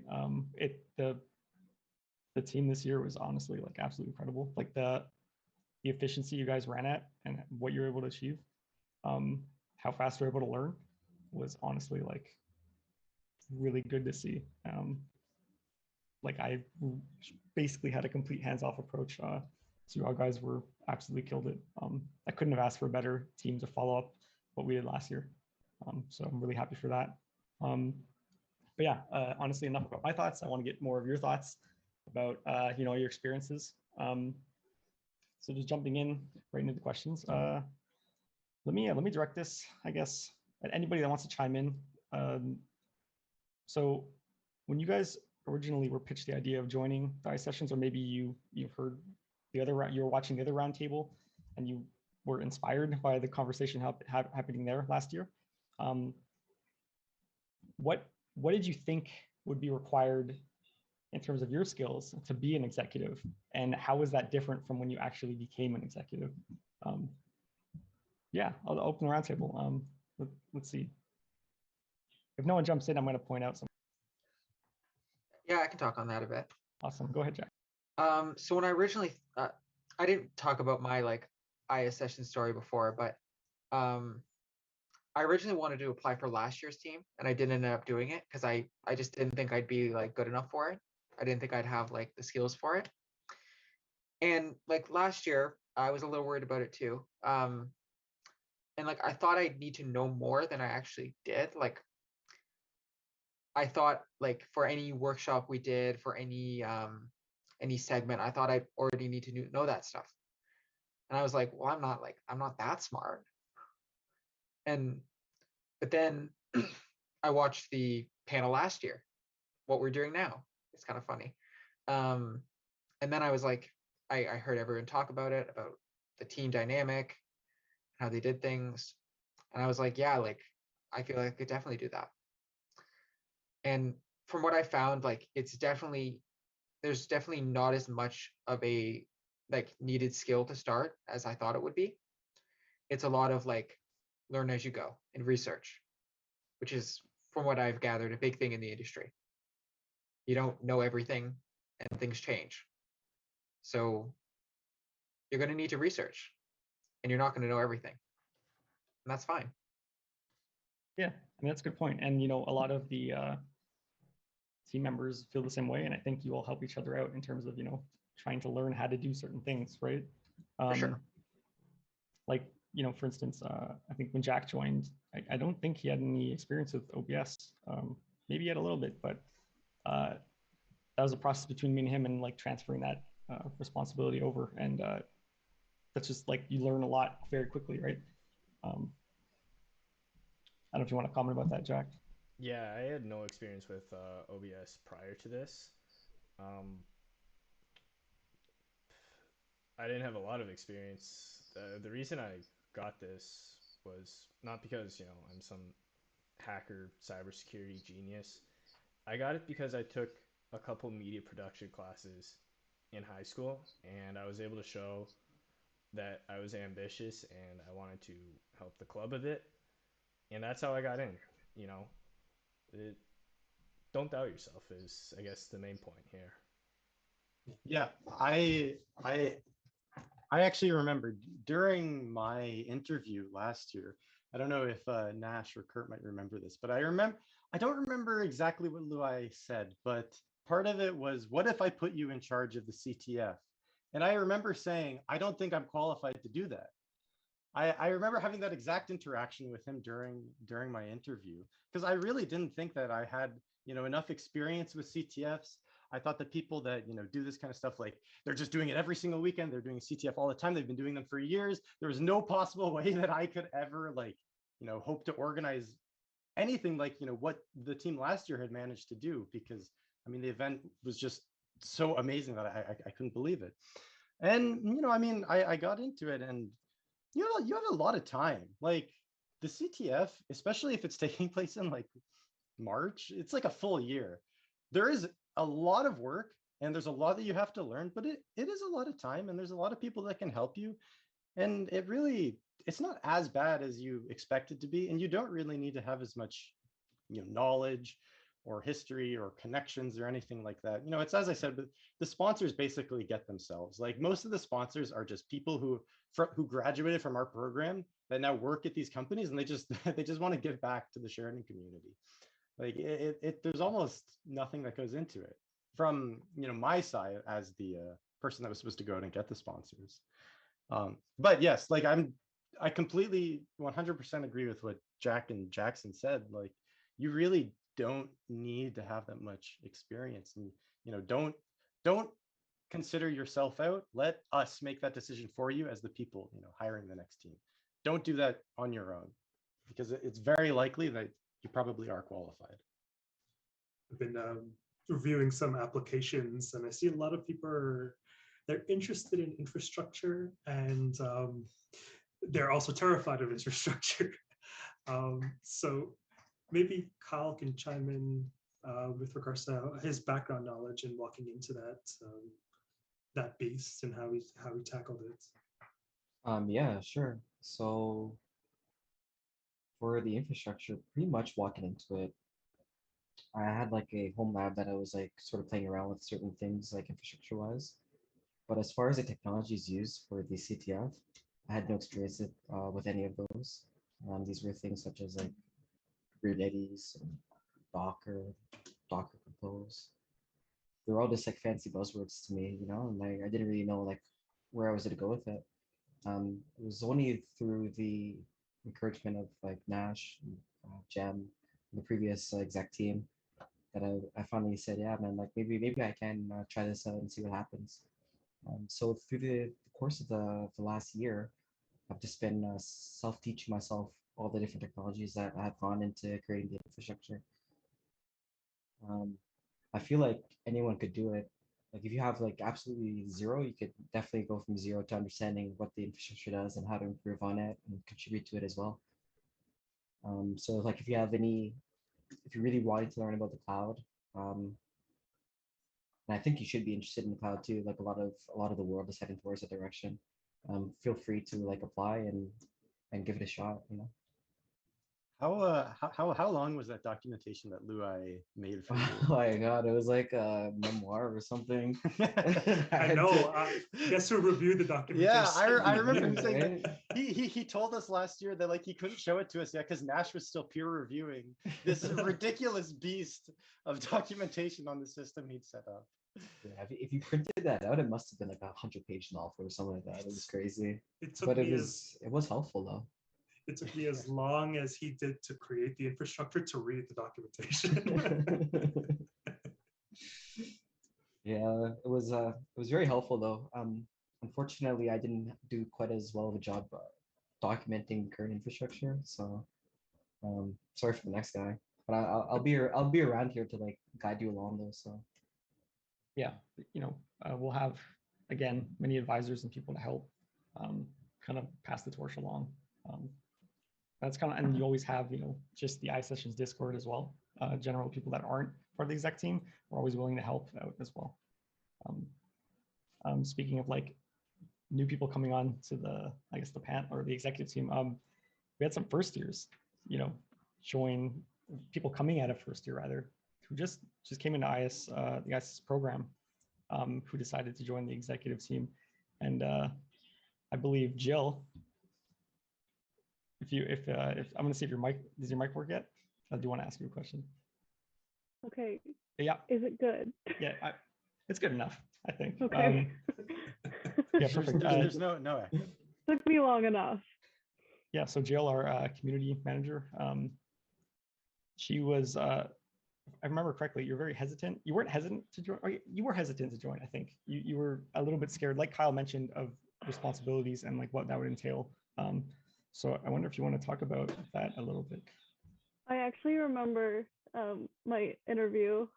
The team this year was honestly like absolutely incredible. Like the efficiency you guys ran at and what you're able to achieve, how fast you're able to learn, was honestly like really good to see. Like I basically had a complete hands-off approach. So our guys were absolutely killed it. I couldn't have asked for a better team to follow up what we did last year. So I'm really happy for that. But yeah, honestly, enough about my thoughts. I want to get more of your thoughts about your experiences. So just jumping in right into the questions. Let me direct this, I guess, at anybody that wants to chime in. So when you guys originally were pitched the idea of joining the ISSessions, or maybe you've heard you were watching the other roundtable and you were inspired by the conversation happening there last year. What did you think would be required in terms of your skills to be an executive, and how was that different from when you actually became an executive? Yeah, I'll open the roundtable. Let's see. If no one jumps in, I'm going to point out some. Yeah, I can talk on that a bit. Awesome. Go ahead, Jack. So when I originally, I didn't talk about my like ISSession story before, but I originally wanted to apply for last year's team, and I didn't end up doing it because I just didn't think I'd be like good enough for it. I didn't think I'd have like the skills for it. And like last year, I was a little worried about it too. And like I thought I'd need to know more than I actually did. Like I thought like for any workshop we did, for any segment, I thought I already need to know that stuff. And I was like, well, I'm not that smart. But then I watched the panel last year, what we're doing now. It's kind of funny. And then I was like, I heard everyone talk about it, about the team dynamic, how they did things. And I was like, yeah, like, I feel like I could definitely do that. And from what I found, like, there's definitely not as much of a like needed skill to start as I thought it would be. It's a lot of like learn as you go and research, which is, from what I've gathered, a big thing in the industry. You don't know everything and things change. So you're going to need to research, and you're not going to know everything. And that's fine. Yeah, I mean, that's a good point. And, a lot of the team members feel the same way. And I think you all help each other out in terms of, trying to learn how to do certain things, right? For sure. Like, for instance, I think when Jack joined, I don't think he had any experience with OBS. Maybe he had a little bit, but that was a process between me and him, and like transferring that responsibility over. And that's just like, you learn a lot very quickly, right? I don't know if you want to comment about that, Jack. Yeah, I had no experience with OBS prior to this. I didn't have a lot of experience. The reason I got this was not because, I'm some hacker cybersecurity genius. I got it because I took a couple media production classes in high school, and I was able to show that I was ambitious and I wanted to help the club a bit. And that's how I got in. Don't doubt yourself is, I guess, the main point here. Yeah, I actually remember during my interview last year. I don't know if Nash or Kurt might remember this, but I don't remember exactly what Louis said, but part of it was, what if I put you in charge of the CTF? And I remember saying, I don't think I'm qualified to do that. I remember having that exact interaction with him during my interview, because I really didn't think that I had enough experience with CTFs. I thought the people that, do this kind of stuff, like they're just doing it every single weekend. They're doing CTF all the time. They've been doing them for years. There was no possible way that I could ever hope to organize anything like, what the team last year had managed to do, because the event was just so amazing that I couldn't believe it. And, I got into it, and, you have a lot of time. Like the CTF, especially if it's taking place in like March, it's like a full year. There is a lot of work and there's a lot that you have to learn, but it is a lot of time, and there's a lot of people that can help you. And it's not as bad as you expect it to be. And you don't really need to have as much, knowledge or history or connections or anything like that. It's, as I said, but the sponsors basically get themselves. Like most of the sponsors are just people who graduated from our program that now work at these companies, and they just want to give back to the Sheridan community. Like there's almost nothing that goes into it from my side as the person that was supposed to go out and get the sponsors. But yes, like I completely 100% agree with what Jack and Jackson said. Like you really don't need to have that much experience, and don't consider yourself out. Let us make that decision for you as the people hiring the next team. Don't do that on your own, because it's very likely that you probably are qualified. I've been reviewing some applications, and I see a lot of people they're interested in infrastructure, and they're also terrified of infrastructure. So maybe Kyle can chime in with regards to his background knowledge and walking into that beast and how he tackled it. Yeah, sure. So for the infrastructure, pretty much walking into it, I had like a home lab that I was like sort of playing around with certain things like infrastructure wise. But as far as the technologies used for the CTF, I had no experience with any of those. These were things such as like Kubernetes, and Docker Compose. They're all just like fancy buzzwords to me, and like I didn't really know like where I was going to go with it. It was only through the encouragement of like Nash, and, Jem, and the previous exec team that I finally said, yeah, man, like maybe I can try this out and see what happens. So through the course of the last year, I've just been self-teaching myself all the different technologies that have gone into creating the infrastructure. I feel like anyone could do it. Like if you have like absolutely zero, you could definitely go from zero to understanding what the infrastructure does and how to improve on it and contribute to it as well. So like if you really wanted to learn about the cloud, and I think you should be interested in the cloud too. Like a lot of the world is heading towards that direction. Feel free to like apply and give it a shot. How long was that documentation that Luai made for you? Oh my God, it was like a memoir or something. I know. Guess who reviewed the documentation? Yeah, I remember him saying Right? that he told us last year that like he couldn't show it to us yet because Nash was still peer reviewing this ridiculous beast of documentation on the system he'd set up. Yeah, if you printed that out, it must have been like 100-page novel or something like that. It was crazy. It took But me it was helpful though. It took me as long as he did to create the infrastructure to read the documentation. Yeah, it was very helpful though. Unfortunately, I didn't do quite as well of a job documenting current infrastructure. So, sorry for the next guy. But I'll be around here to like guide you along though. So. Yeah, we'll have again many advisors and people to help kind of pass the torch along. That's kind of, and you always have just the ISSessions Discord as well. General people that aren't part of the exec team are always willing to help out as well. Speaking of like new people coming on to the panel or the executive team, we had some first years, join people coming out of first year rather, who just came into the ISS program, who decided to join the executive team. And I believe Jill, if I'm going to see if does your mic work yet? I do want to ask you a question. Okay. Yeah. Is it good? Yeah, it's good enough, I think. Okay. Yeah, perfect. There's no echo. Took me long enough. Yeah, so Jill, our community manager, she was I remember correctly, you're very hesitant. You weren't hesitant to join, or you were hesitant to join, I think. You were a little bit scared, like Kyle mentioned, of responsibilities and like what that would entail. So I wonder if you want to talk about that a little bit. I actually remember my interview.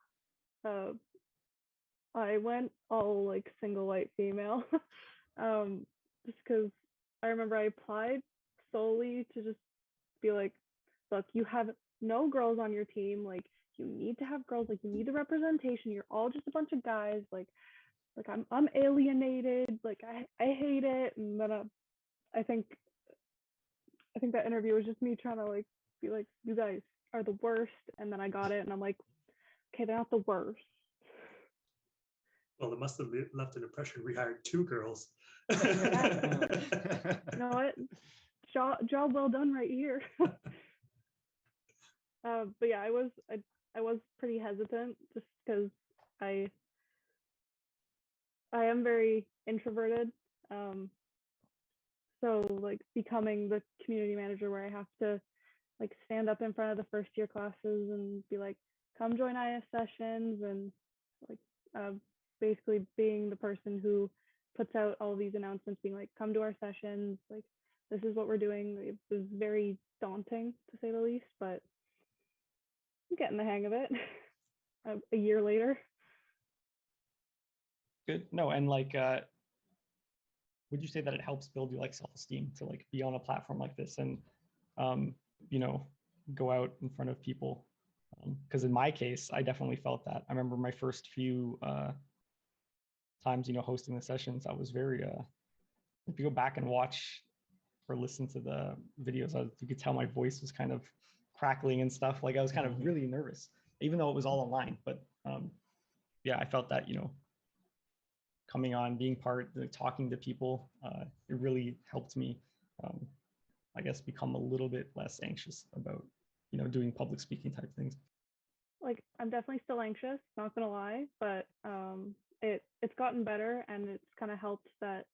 I went all like single white female, just because I remember I applied solely to just be like, look, you have no girls on your team. Like, you need to have girls. Like, you need the representation. You're all just a bunch of guys. Like I'm alienated. Like, I hate it. And then I think that interview was just me trying to like be like, you guys are the worst. And then I got it, and I'm like, okay, they're not the worst. Well, it must have left an impression. We hired 2 girls. Yeah. You know what? Job well done right here. But yeah, I was pretty hesitant just because I am very introverted. So like becoming the community manager where I have to like stand up in front of the first year classes and be like, come join ISSessions, and like basically being the person who puts out all these announcements, being like, come to our sessions, like this is what we're doing. It was very daunting to say the least, but I'm getting the hang of it a year later. Good. No, and like, would you say that it helps build you like self-esteem to like be on a platform like this and, you know, go out in front of people? Because in my case, I definitely felt that. I remember my first few times, you know, hosting the sessions, I was very, if you go back and watch or listen to the videos, you could tell my voice was kind of crackling and stuff. Like I was kind of really nervous, even though it was all online. But yeah, I felt that, you know, coming on, being part, talking to people, it really helped me, I guess, become a little bit less anxious about, you know, doing public speaking type things. Like I'm definitely still anxious, not gonna lie, but it's gotten better, and it's kind of helped that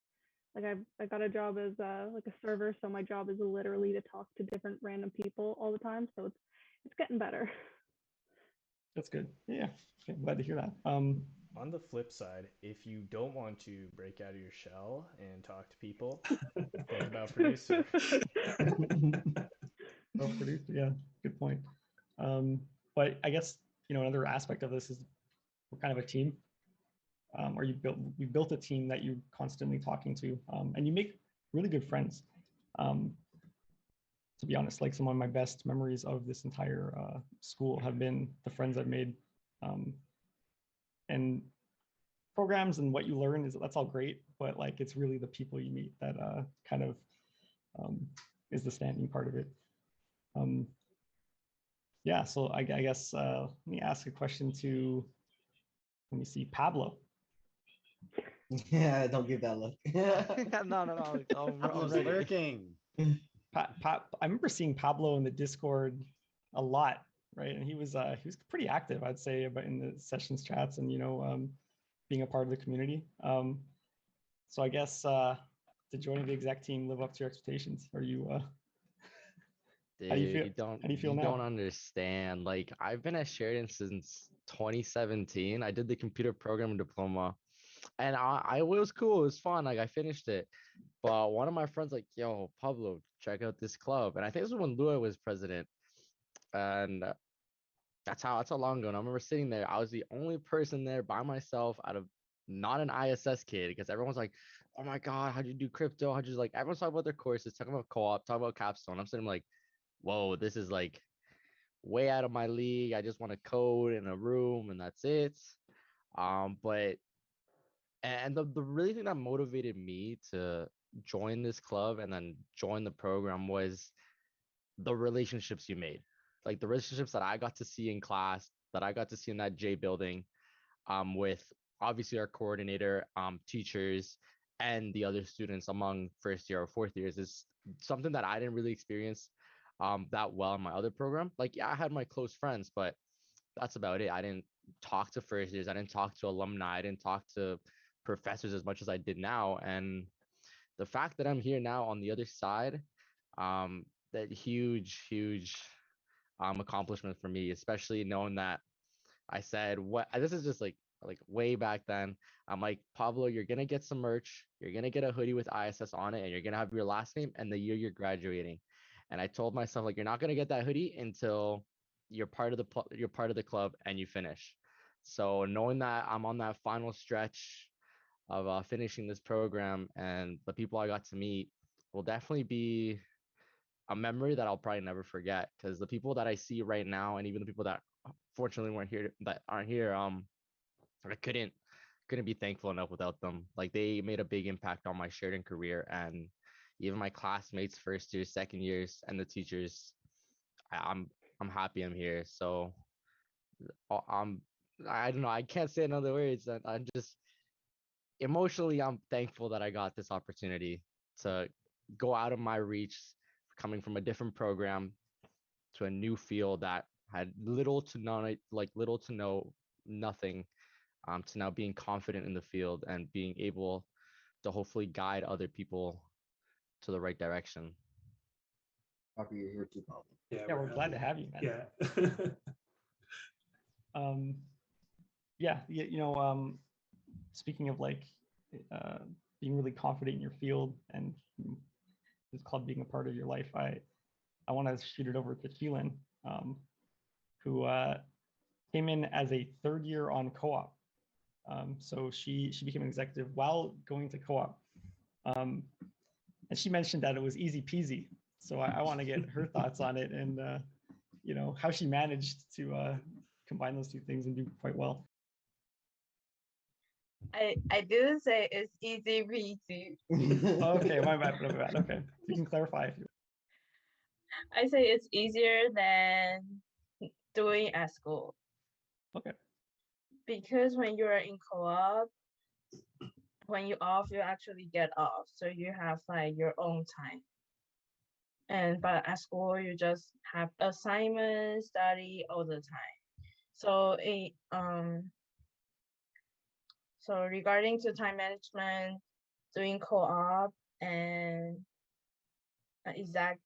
like I got a job as like a server, so my job is literally to talk to different random people all the time, so it's getting better. That's good. Yeah, okay, glad to hear that. On the flip side, if you don't want to break out of your shell and talk to people, think about producer. Well, producer, yeah, good point. But I guess, you know, another aspect of this is we're kind of a team, or we built a team that you're constantly talking to, and you make really good friends. To be honest, like some of my best memories of this entire school have been the friends I've made, and programs and what you learn that's all great, but like it's really the people you meet that kind of is the standing part of it. Yeah, so I guess let me ask a question to, let me see, Pablo. Yeah, don't give that look. No. Pablo's Already. lurking. I remember seeing Pablo in the Discord a lot, right? And he was pretty active, I'd say, but in the sessions chats and, you know, being a part of the community. So I guess did joining the exec team live up to your expectations? Are you Dude, how do you feel? you don't How do you feel you now? don't understand. Like I've been at Sheridan since 2017. I did the computer programming diploma, and it was cool. It was fun. Like I finished it. But one of my friends like, yo, Pablo, check out this club. And I think this was when Lua was president. And that's how long ago. And I remember sitting there. I was the only person there by myself out of not an ISS kid because everyone's like, oh my God, how'd you do crypto? How'd you like everyone's talking about their courses, talking about co-op, talking about capstone. I'm sitting like, whoa, this is like way out of my league. I just want to code in a room and that's it. But and the really thing that motivated me to join this club and then join the program was the relationships you made. Like the relationships that I got to see in class, that I got to see in that J building, with obviously our coordinator, teachers, and the other students among first year or fourth years is something that I didn't really experience that well in my other program. Like, yeah, I had my close friends, but that's about it. I didn't talk to first years. I didn't talk to alumni. I didn't talk to professors as much as I did now. And the fact that I'm here now on the other side, that huge accomplishment for me, especially knowing that I said, what? This is just like way back then. I'm like, Pablo, you're gonna get some merch. You're gonna get a hoodie with ISS on it, and you're gonna have your last name and the year you're graduating. And I told myself, like, you're not gonna get that hoodie until you're part of the club and you finish. So knowing that I'm on that final stretch of finishing this program, and the people I got to meet will definitely be a memory that I'll probably never forget. Because the people that I see right now, and even the people that fortunately weren't here, that aren't here, I couldn't be thankful enough without them. Like, they made a big impact on my sharing career, and even my classmates, first years, second years, and the teachers. I'm happy I'm here. So I'm I don't know. I can't say another words. I'm just emotionally, I'm thankful that I got this opportunity to go out of my reach, coming from a different program to a new field that had little to none, like little to no nothing, to now being confident in the field and being able to hopefully guide other people to the right direction. Happy you're here too, Pablo. Yeah, we're glad to have you, man. Yeah. Speaking of like being really confident in your field and this club being a part of your life, I want to shoot it over to Sheelan, who came in as a third year on co-op. So she became an executive while going to co-op. And she mentioned that it was easy peasy. So I want to get her thoughts on it and how she managed to combine those two things and do quite well. I didn't say it's easy peasy. Okay, my bad. Okay, you can clarify if you. I say it's easier than doing at school. Okay. Because when you're in co-op, when you off, you actually get off. So you have like your own time. But at school, you just have assignments, study all the time. So so regarding to time management, doing co-op and exact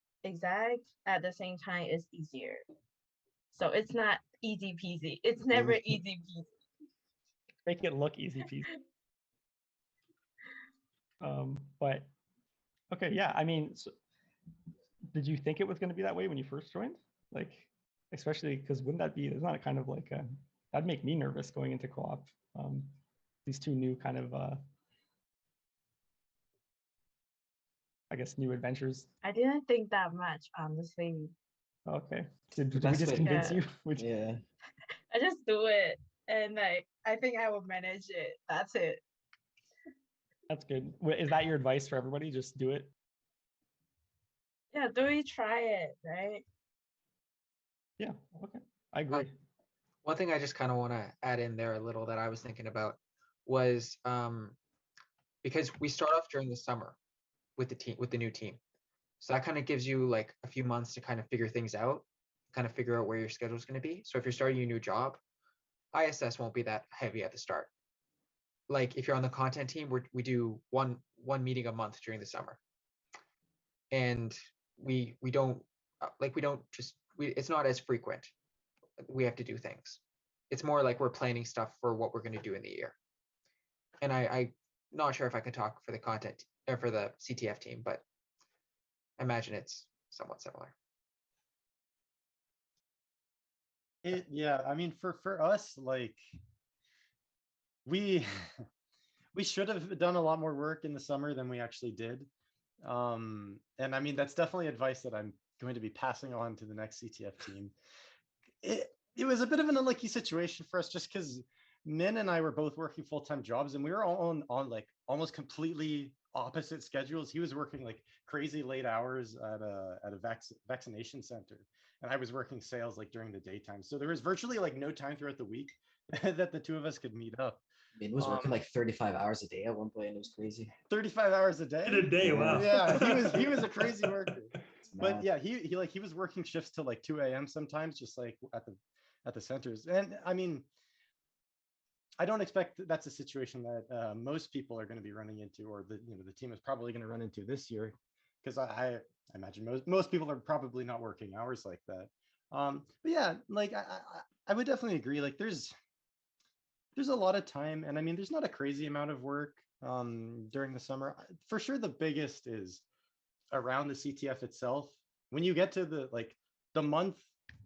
at the same time is easier. So it's not easy peasy. It's never easy peasy. Make it look easy peasy. But okay, yeah. I mean, so, did you think it was going to be that way when you first joined? Like, especially because wouldn't that be? It's not a kind of like that'd make me nervous going into co-op. These two new kind of I guess new adventures. I didn't think that much, honestly. Okay. Did we just convince you? Yeah. I just do it, and like I think I will manage it. That's it. That's good. Is that your advice for everybody? Just do it. Yeah, do we try it, right? Yeah. Okay. I agree. One thing I just kind of want to add in there a little that I was thinking about was because we start off during the summer with the new team. So that kind of gives you like a few months to kind of figure things out, kind of figure out where your schedule is going to be. So if you're starting a new job, ISS won't be that heavy at the start. Like if you're on the content team, we do one meeting a month during the summer, and we don't it's not as frequent. We have to do things. It's more like we're planning stuff for what we're going to do in the year. And I'm not sure if I can talk for the content or for the CTF team, but I imagine it's somewhat similar. Yeah, I mean, for us, like we should have done a lot more work in the summer than we actually did. And I mean, that's definitely advice that I'm going to be passing on to the next CTF team. It was a bit of an unlucky situation for us just because Min and I were both working full-time jobs, and we were all on like almost completely opposite schedules. He was working like crazy late hours at a vaccination center, and I was working sales like during the daytime. So there was virtually like no time throughout the week that the two of us could meet up. Min was working like 35 hours a day at one point, and it was crazy. 35 hours a day? In a day, wow. Yeah, he was a crazy worker. But yeah, he was working shifts till like 2 a.m. sometimes, just like at the centers. And I mean, I don't expect that's a situation that most people are going to be running into, or the team is probably going to run into this year, because I imagine most people are probably not working hours like that. But yeah, like I would definitely agree. Like there's a lot of time, and I mean there's not a crazy amount of work during the summer. For sure, the biggest is around the CTF itself. When you get to the month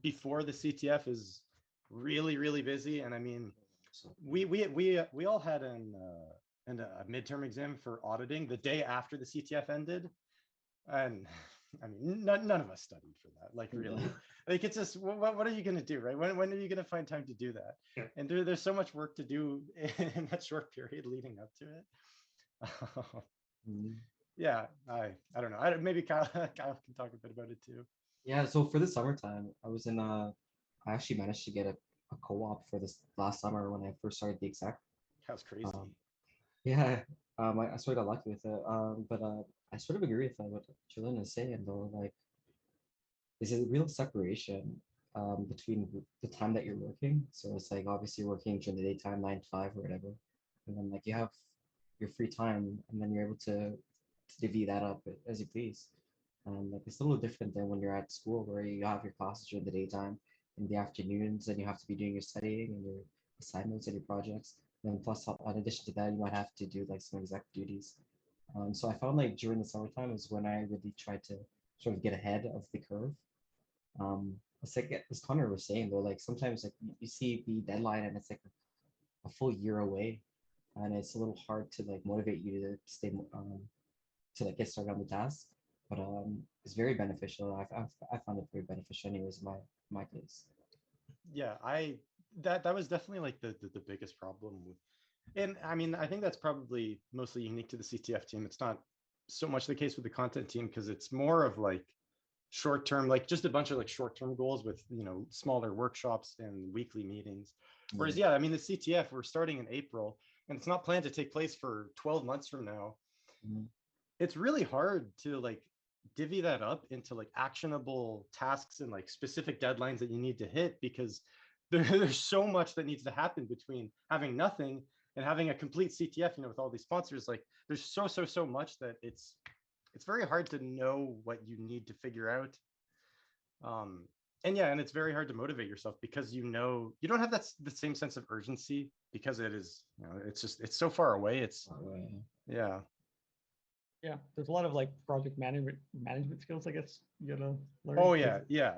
before the CTF is really busy, and I mean we all had a midterm exam for auditing the day after the CTF ended, and I mean none of us studied for that. Like really, like it's just what are you going to do, right? When are you going to find time to do that? Yeah. And there's so much work to do in that short period leading up to it. Yeah, I don't know. Maybe Kyle Kyle can talk a bit about it too. Yeah, so for the summertime, I actually managed to get a co-op for this last summer when I first started the exec. That's crazy. Yeah, I sort of got lucky with it. But I sort of agree with what Julian is saying though. Like, there's a real separation between the time that you're working. So it's like obviously you're working during the daytime, 9 to 5 or whatever, and then like you have your free time, and then you're able to divvy that up as you please. Like it's a little different than when you're at school where you have your classes during the daytime, in the afternoons, and you have to be doing your studying and your assignments and your projects. And then plus, in addition to that, you might have to do like some exec duties. So I found like during the summertime is when I really tried to sort of get ahead of the curve. It's like as Connor was saying though, like sometimes like you see the deadline and it's like a full year away, and it's a little hard to like motivate you to stay to like get started on the task. But it's very beneficial. I found it very beneficial, anyways, in my case. Yeah, that was definitely like the biggest problem with, and I mean I think that's probably mostly unique to the CTF team. It's not so much the case with the content team because it's more of like short term, like just a bunch of like short term goals with smaller workshops and weekly meetings. Whereas yeah, I mean the CTF we're starting in April and it's not planned to take place for 12 months from now. It's really hard to like divvy that up into like actionable tasks and like specific deadlines that you need to hit because there's so much that needs to happen between having nothing and having a complete CTF, with all these sponsors. Like there's so much that it's very hard to know what you need to figure out. And yeah, and it's very hard to motivate yourself because you don't have the same sense of urgency because it is, it's so far away. It's yeah. Yeah, there's a lot of like project management skills, I guess you gotta learn. Oh yeah, yeah.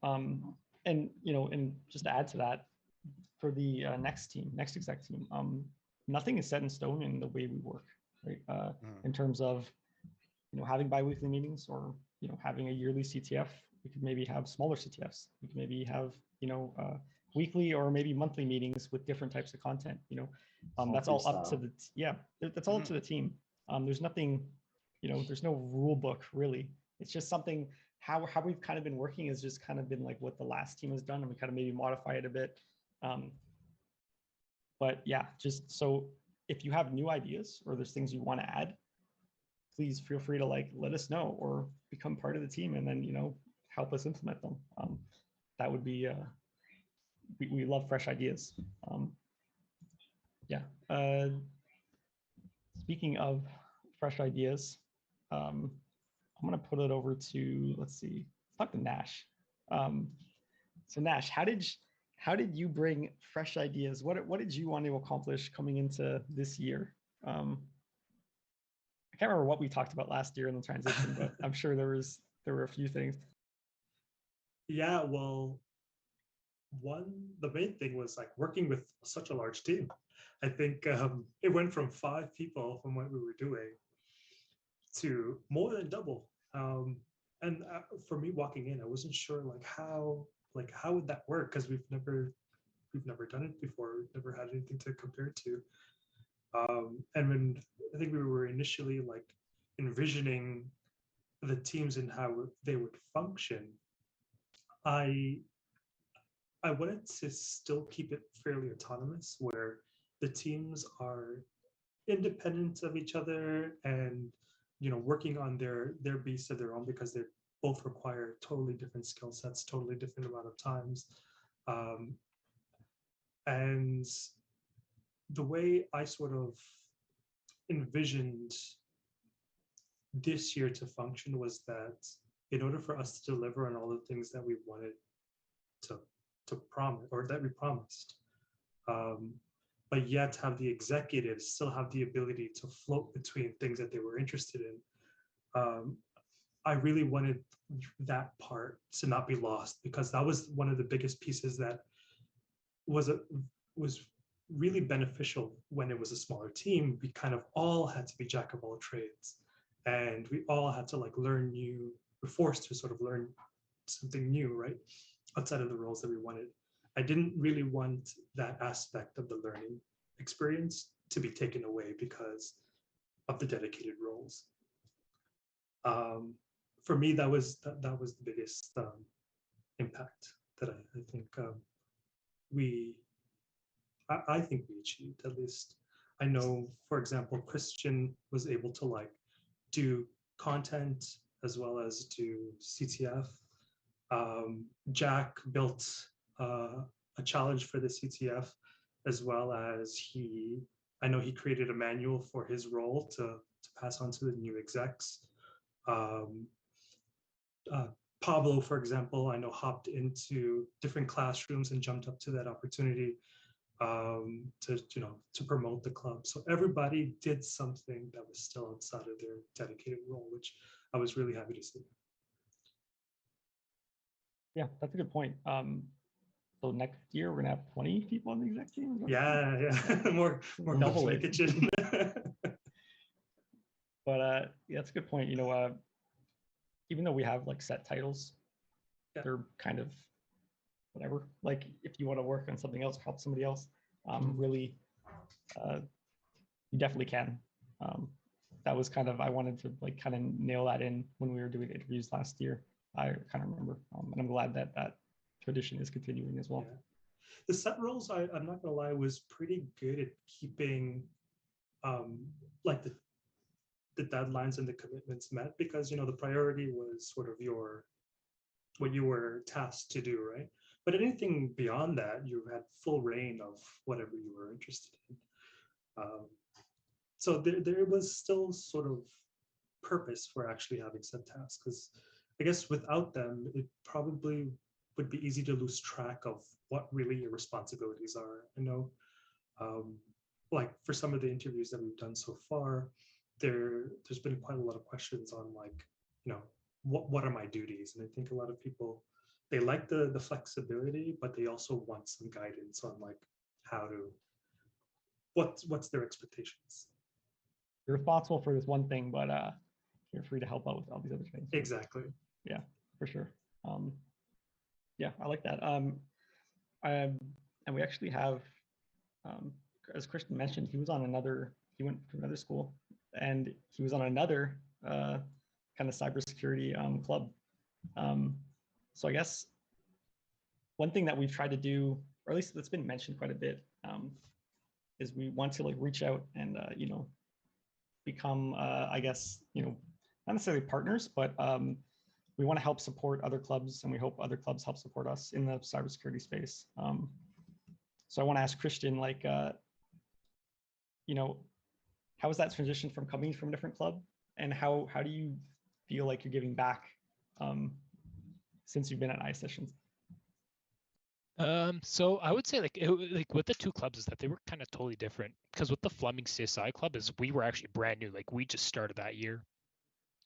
And and just to add to that, for the next exec team, nothing is set in stone in the way we work, right? In terms of having biweekly meetings or having a yearly CTF. We could maybe have smaller CTFs. We could maybe have weekly or maybe monthly meetings with different types of content. That's all up to that's all up to the team. There's nothing, there's no rule book really. It's just something how we've kind of been working has just kind of been like what the last team has done, and we kind of maybe modify it a bit. But yeah, just so if you have new ideas or there's things you want to add, please feel free to like let us know or become part of the team and then help us implement them. That would be we love fresh ideas. Speaking of fresh ideas, I'm gonna put it over to, let's talk to Nash. So Nash, how did you bring fresh ideas? What did you want to accomplish coming into this year? I can't remember what we talked about last year in the transition, but I'm sure there were a few things. Yeah, well, the main thing was like working with such a large team. I think it went from 5 people from what we were doing to more than double. And for me walking in, I wasn't sure how would that work because we've never done it before. We've never had anything to compare it to. And when I think we were initially like envisioning the teams and how they would function, I wanted to still keep it fairly autonomous, where the teams are independent of each other and working on their beats of their own because they both require totally different skill sets, totally different amount of times. And the way I sort of envisioned this year to function was that in order for us to deliver on all the things that we wanted to promise, or that we promised, but yet have the executives still have the ability to float between things that they were interested in. I really wanted that part to not be lost, because that was one of the biggest pieces that was really beneficial when it was a smaller team. We kind of all had to be jack of all trades, and we all had to like learn new. We're forced to sort of learn something new, right, outside of the roles that we wanted. I didn't really want that aspect of the learning experience to be taken away because of the dedicated roles. For me, that was the biggest impact that I think I think we achieved. At least I know, for example, Christian was able to like do content as well as do CTF. Jack built a challenge for the CTF, as well as I know he created a manual for his role to pass on to the new execs. Pablo, for example, I know hopped into different classrooms and jumped up to that opportunity to promote the club. So everybody did something that was still outside of their dedicated role, which I was really happy to see. Yeah, that's a good point. So next year we're gonna have 20 people on the exec team. Yeah. more double in the it. kitchen. But yeah, that's a good point. Even though we have like set titles, they're kind of whatever. Like if you want to work on something else, help somebody else, really, you definitely can. That was kind of, I wanted to like kind of nail that in when we were doing interviews last year. I kind of remember, and I'm glad that that tradition is continuing as well. Yeah. The set roles, I'm not gonna lie, was pretty good at keeping like the deadlines and the commitments met, because the priority was sort of what you were tasked to do, right? But anything beyond that, you had full reign of whatever you were interested in. So there was still sort of purpose for actually having set tasks, because I guess without them, it probably would be easy to lose track of what really your responsibilities are. Like for some of the interviews that we've done so far, there's been quite a lot of questions on like, what are my duties? And I think a lot of people, they like the flexibility, but they also want some guidance on like what's their expectations. You're responsible for this one thing, but you're free to help out with all these other things. Exactly. Yeah, for sure. Yeah, I like that. And we actually have, as Christian mentioned, he went to another school, and he was on another kind of cybersecurity club. So I guess one thing that we've tried to do, or at least that's been mentioned quite a bit, is we want to like reach out and become, I guess, not necessarily partners, but we want to help support other clubs, and we hope other clubs help support us in the cybersecurity space. So I want to ask Christian, like, how was that transition from coming from a different club, and how do you feel like you're giving back since you've been at ISSessions? So I would say like with the two clubs is that they were kind of totally different, because with the Fleming CSI club is we were actually brand new, like we just started that year.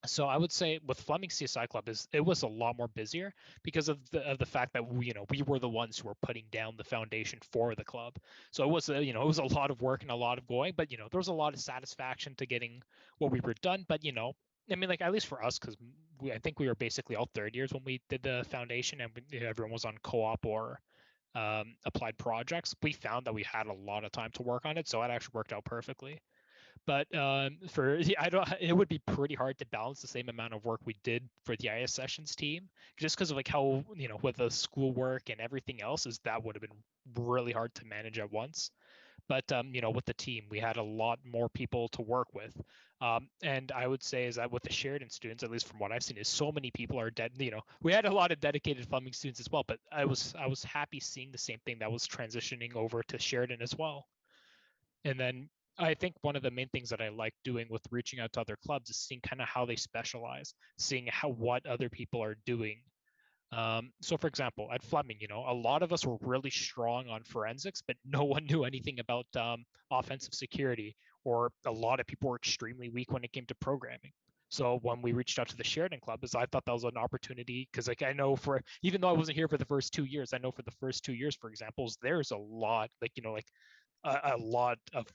So I would say with Fleming CSI Club it was a lot more busier because of the fact that we were the ones who were putting down the foundation for the club. So it was it was a lot of work and a lot of going, but there was a lot of satisfaction to getting what we were done. But I mean, like at least for us, because I think we were basically all third years when we did the foundation, and everyone was on co-op or applied projects. We found that we had a lot of time to work on it, so it actually worked out perfectly. But it would be pretty hard to balance the same amount of work we did for the ISSessions team, just because of like how with the schoolwork and everything else, that would have been really hard to manage at once. But with the team, we had a lot more people to work with, and I would say is that with the Sheridan students, at least from what I've seen, is so many people are we had a lot of dedicated Fleming students as well, but I was happy seeing the same thing that was transitioning over to Sheridan as well. And then I think one of the main things that I like doing with reaching out to other clubs is seeing kind of how they specialize, seeing what other people are doing. So for example, at Fleming, a lot of us were really strong on forensics, but no one knew anything about offensive security, or a lot of people were extremely weak when it came to programming. So when we reached out to the Sheridan Club, I thought that was an opportunity, because I know, even though I wasn't here for the first 2 years, I know for the first 2 years, for example, there's a lot, a lot of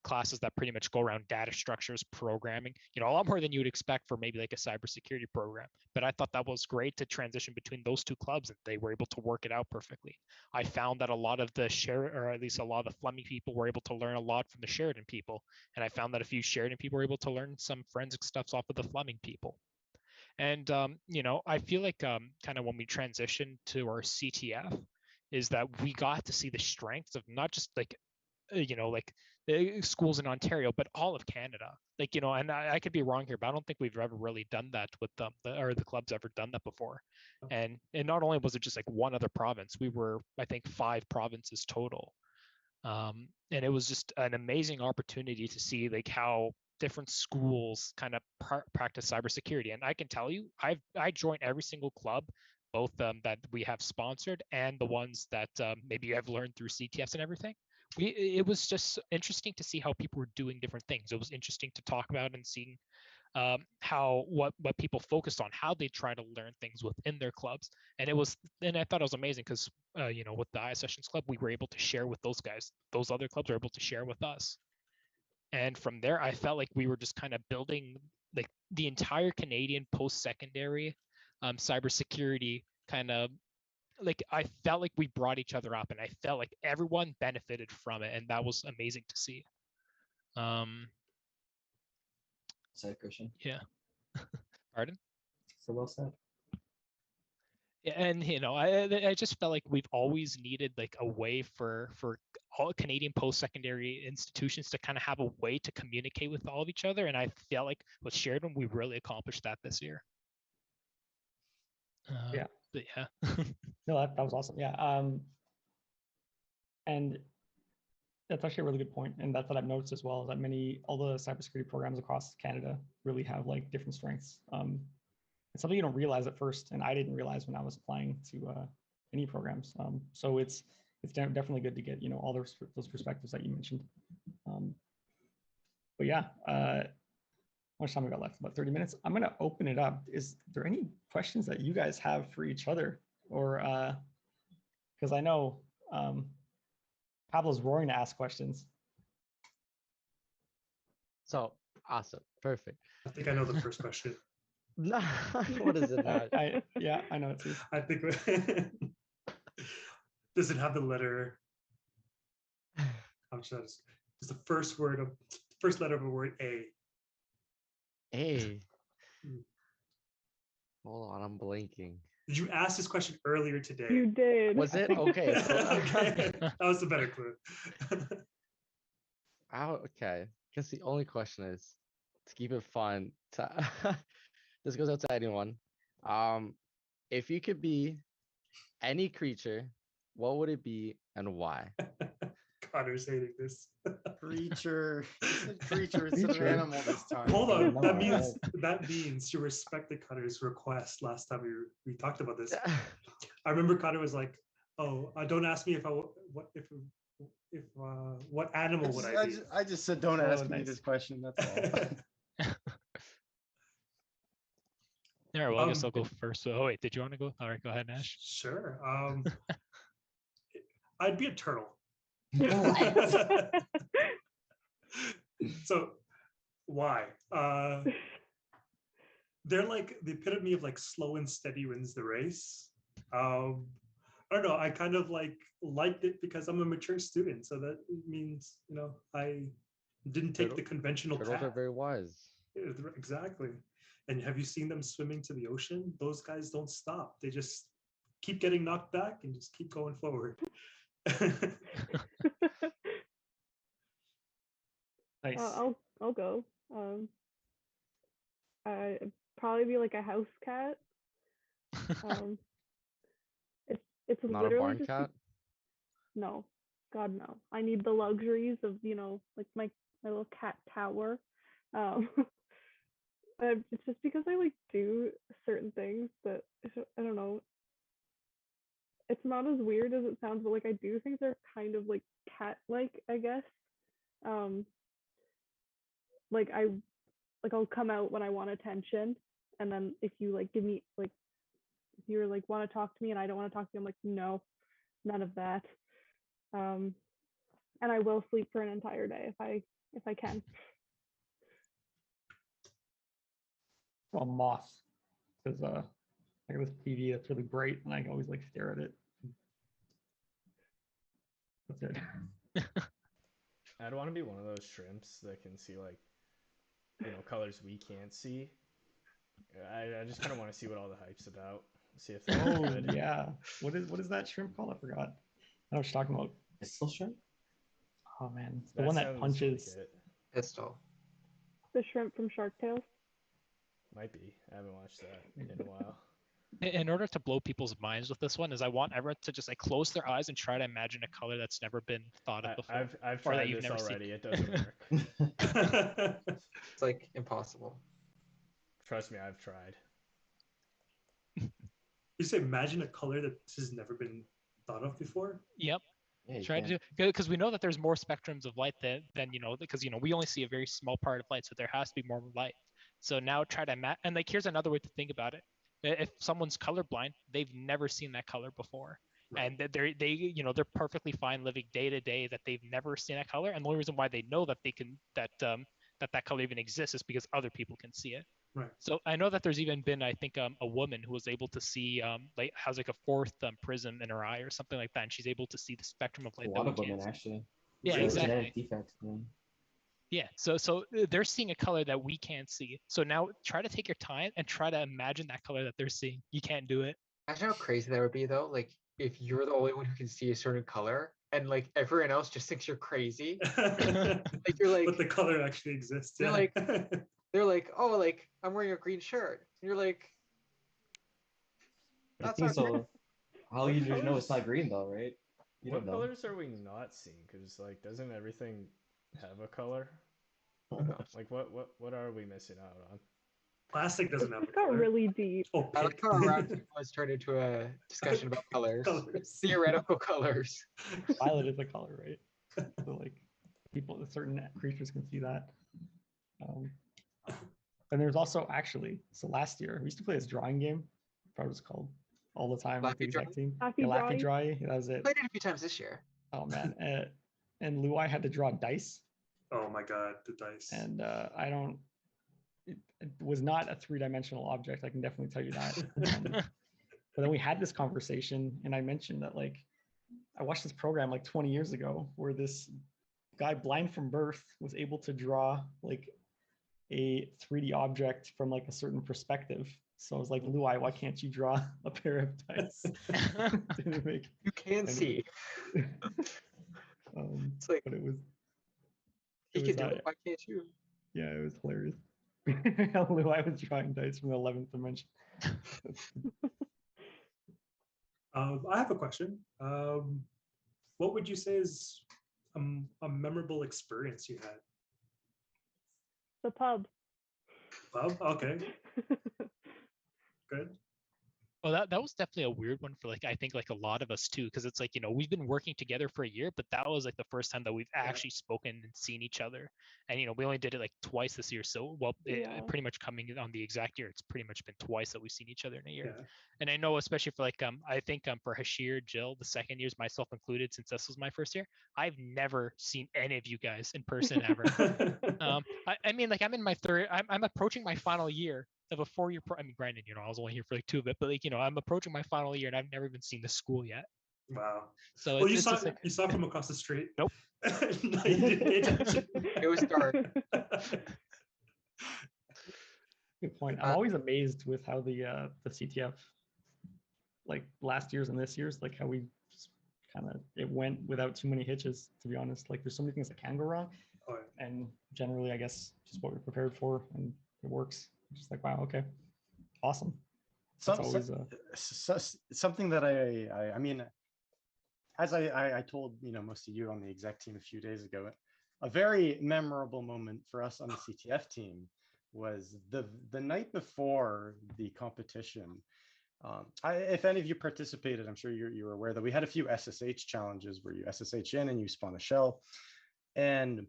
classes that pretty much go around data structures, programming, a lot more than you would expect for maybe like a cybersecurity program. But I thought that was great to transition between those two clubs, and they were able to work it out perfectly. I found that a lot of the or at least a lot of the Fleming people were able to learn a lot from the Sheridan people. And I found that a few Sheridan people were able to learn some forensic stuff off of the Fleming people. And, I feel like kind of when we transitioned to our CTF, is that we got to see the strengths of not just like schools in Ontario, but all of Canada. And I could be wrong here, but I don't think we've ever really done that with them, or the club's ever done that before. And not only was it just like one other province, we were, I think, 5 provinces total. And it was just an amazing opportunity to see like how different schools kind of practice cybersecurity. And I can tell you, I joined every single club, both that we have sponsored and the ones that maybe I've learned through CTFs and everything. It was just interesting to see how people were doing different things. It was interesting to talk about and seeing how what people focused on, how they try to learn things within their clubs. And I thought it was amazing because with the ISSessions club, we were able to share with those guys. Those other clubs were able to share with us. And from there, I felt like we were just kind of building like the entire Canadian post-secondary cybersecurity kind of, like, I felt like we brought each other up, and I felt like everyone benefited from it, and that was amazing to see. Said Christian. Yeah. Pardon? So well said. And I just felt like we've always needed like a way for all Canadian post-secondary institutions to kind of have a way to communicate with all of each other, and I feel like with Sheridan we really accomplished that this year. Yeah. But yeah. No, that was awesome. Yeah. And that's actually a really good point. And that's what I've noticed as well, is that all the cybersecurity programs across Canada really have like different strengths. It's something you don't realize at first, and I didn't realize when I was applying to any programs. So it's definitely good to get all those perspectives that you mentioned. But yeah, how much time we got left? About 30 minutes. I'm gonna open it up. Is there any questions that you guys have for each other, or because I know Pablo's roaring to ask questions. So awesome, perfect. I think I know the first question. No, what is it? Yeah, I know it too. I think does it have the letter? How should I just? Is the first letter of a word A? A. Hold on, I'm blanking. Did you ask this question earlier today? You did. Was it? Okay. So, okay. That was the better clue. Okay. Guess the only question is to keep it fun. This goes out to anyone. If you could be any creature, what would it be and why? Connor's hating this. Creature. Creature instead of animal this time. Hold on. That means you respected Connor's request last time we talked about this. I remember Connor was like, "Oh, don't ask me what animal would I be?" I just said, "Don't ask me this question." That's all. All right, well, I guess I'll go first. So, wait, did you want to go? All right, go ahead, Nash. Sure. I'd be a turtle. So, why? They're like the epitome of like slow and steady wins the race. I don't know. I kind of liked it because I'm a mature student, so that means I didn't take the conventional path. Turtles are very wise. Exactly. And have you seen them swimming to the ocean? Those guys don't stop. They just keep getting knocked back and just keep going forward. Nice. I'll go. I'd probably be like a house cat. It's Not literally a barn just cat? no. God no. I need the luxuries of, like my little cat tower. Um, it's just because I like do certain things that I don't know. It's not as weird as it sounds, but like I do things that are kind of like cat-like, I guess. Um, like I'll come out when I want attention, and then if you like give me like if you're like want to talk to me and I don't want to talk to you, I'm like no, none of that. Um, and I will sleep for an entire day if I can. Well, moth, because I got this TV that's really bright, and I can always like stare at it. That's it. I'd want to be one of those shrimps that can see like, colors we can't see. I just kind of want to see what all the hype's about. See if they're good. Yeah. What is that shrimp called? I forgot. I know what you're talking about. Pistol shrimp? Oh man, it's the one that sounds punches. like it. Pistol. The shrimp from Shark Tale. Might be. I haven't watched that in a while. In order to blow people's minds with this one, is I want everyone to just like close their eyes and try to imagine a color that's never been thought of before. I've or that tried you've this never already. seen. It doesn't work. It's like impossible. Trust me, I've tried. You say imagine a color that has never been thought of before? Yep. Yeah, Try to do, because we know that there's more spectrums of light than because we only see a very small part of light, so there has to be more light. So now try to and like here's another way to think about it. If someone's colorblind, they've never seen that color before. Right. And they're perfectly fine living day to day that they've never seen that color, and the only reason why they know that they can that color even exists is because other people can see it. Right. So I know that there's even been, I think, a woman who was able to see, like has like a fourth prism in her eye or something like that, and she's able to see the spectrum of light. A lot of women actually. Yeah, So exactly. genetic defects. Yeah, so they're seeing a color that we can't see. So now try to take your time and try to imagine that color that they're seeing. You can't do it. Imagine how crazy that would be, though. Like if you're the only one who can see a certain color, and like everyone else just thinks you're crazy. Like you're like, but the color actually exists. They're like, oh, like I'm wearing a green shirt. And you're like, that's not so. How you know it's not green though, right? You What don't know. colors are we not seeing? Because like, doesn't everything have a color? Like, what are we missing out on? Plastic doesn't have a color. Got really deep. Oh, I like how Roundup was turned into a discussion about colors. Theoretical colors. Violet is a color, right? So like certain creatures can see that. And there's also so last year we used to play this drawing game. I forgot what it was called. All the time with the Exec team. Laffy Dry. That was it. Played it a few times this year. Oh man. And Luai had to draw dice. Oh my god, the dice. And it was not a three-dimensional object. I can definitely tell you that. But then we had this conversation, and I mentioned that like I watched this program like 20 years ago where this guy blind from birth was able to draw like a 3D object from like a certain perspective. So I was like, Luai, why can't you draw a pair of dice? You can see. It's like, but it was. He can do it. Why can't you? Yeah, it was hilarious. Luai was drawing dice from the 11th dimension. I have a question. What would you say is a memorable experience you had? The pub. Pub? Okay. Good. Well, that was definitely a weird one for like I think like a lot of us too, because it's like we've been working together for a year, but that was like the first time that we've actually spoken and seen each other, and we only did it like twice this year. So pretty much coming on the exact year, it's pretty much been twice that we've seen each other in a year. Yeah. And I know especially for like I think for Hashir, Jill, the second years, myself included, since this was my first year, I've never seen any of you guys in person ever. I mean like I'm in my third, I'm approaching my final year of a 4-year I mean, granted, I was only here for like 2 of it, but like, I'm approaching my final year and I've never even seen the school yet. Wow. So well, you saw from across the street. Nope. No, you didn't pay attention. It was dark. Good point. I'm always amazed with how the CTF, like last year's and this year's, like how we it went without too many hitches, to be honest. Like there's so many things that can go wrong. Oh, yeah. And generally, I guess, just what we're prepared for and it works. Just like, wow, okay, awesome. Something that I mean, as I told most of you on the exec team a few days ago, a very memorable moment for us on the CTF team was the night before the competition. If any of you participated, I'm sure you're aware that we had a few SSH challenges where you SSH in and you spawn a shell. And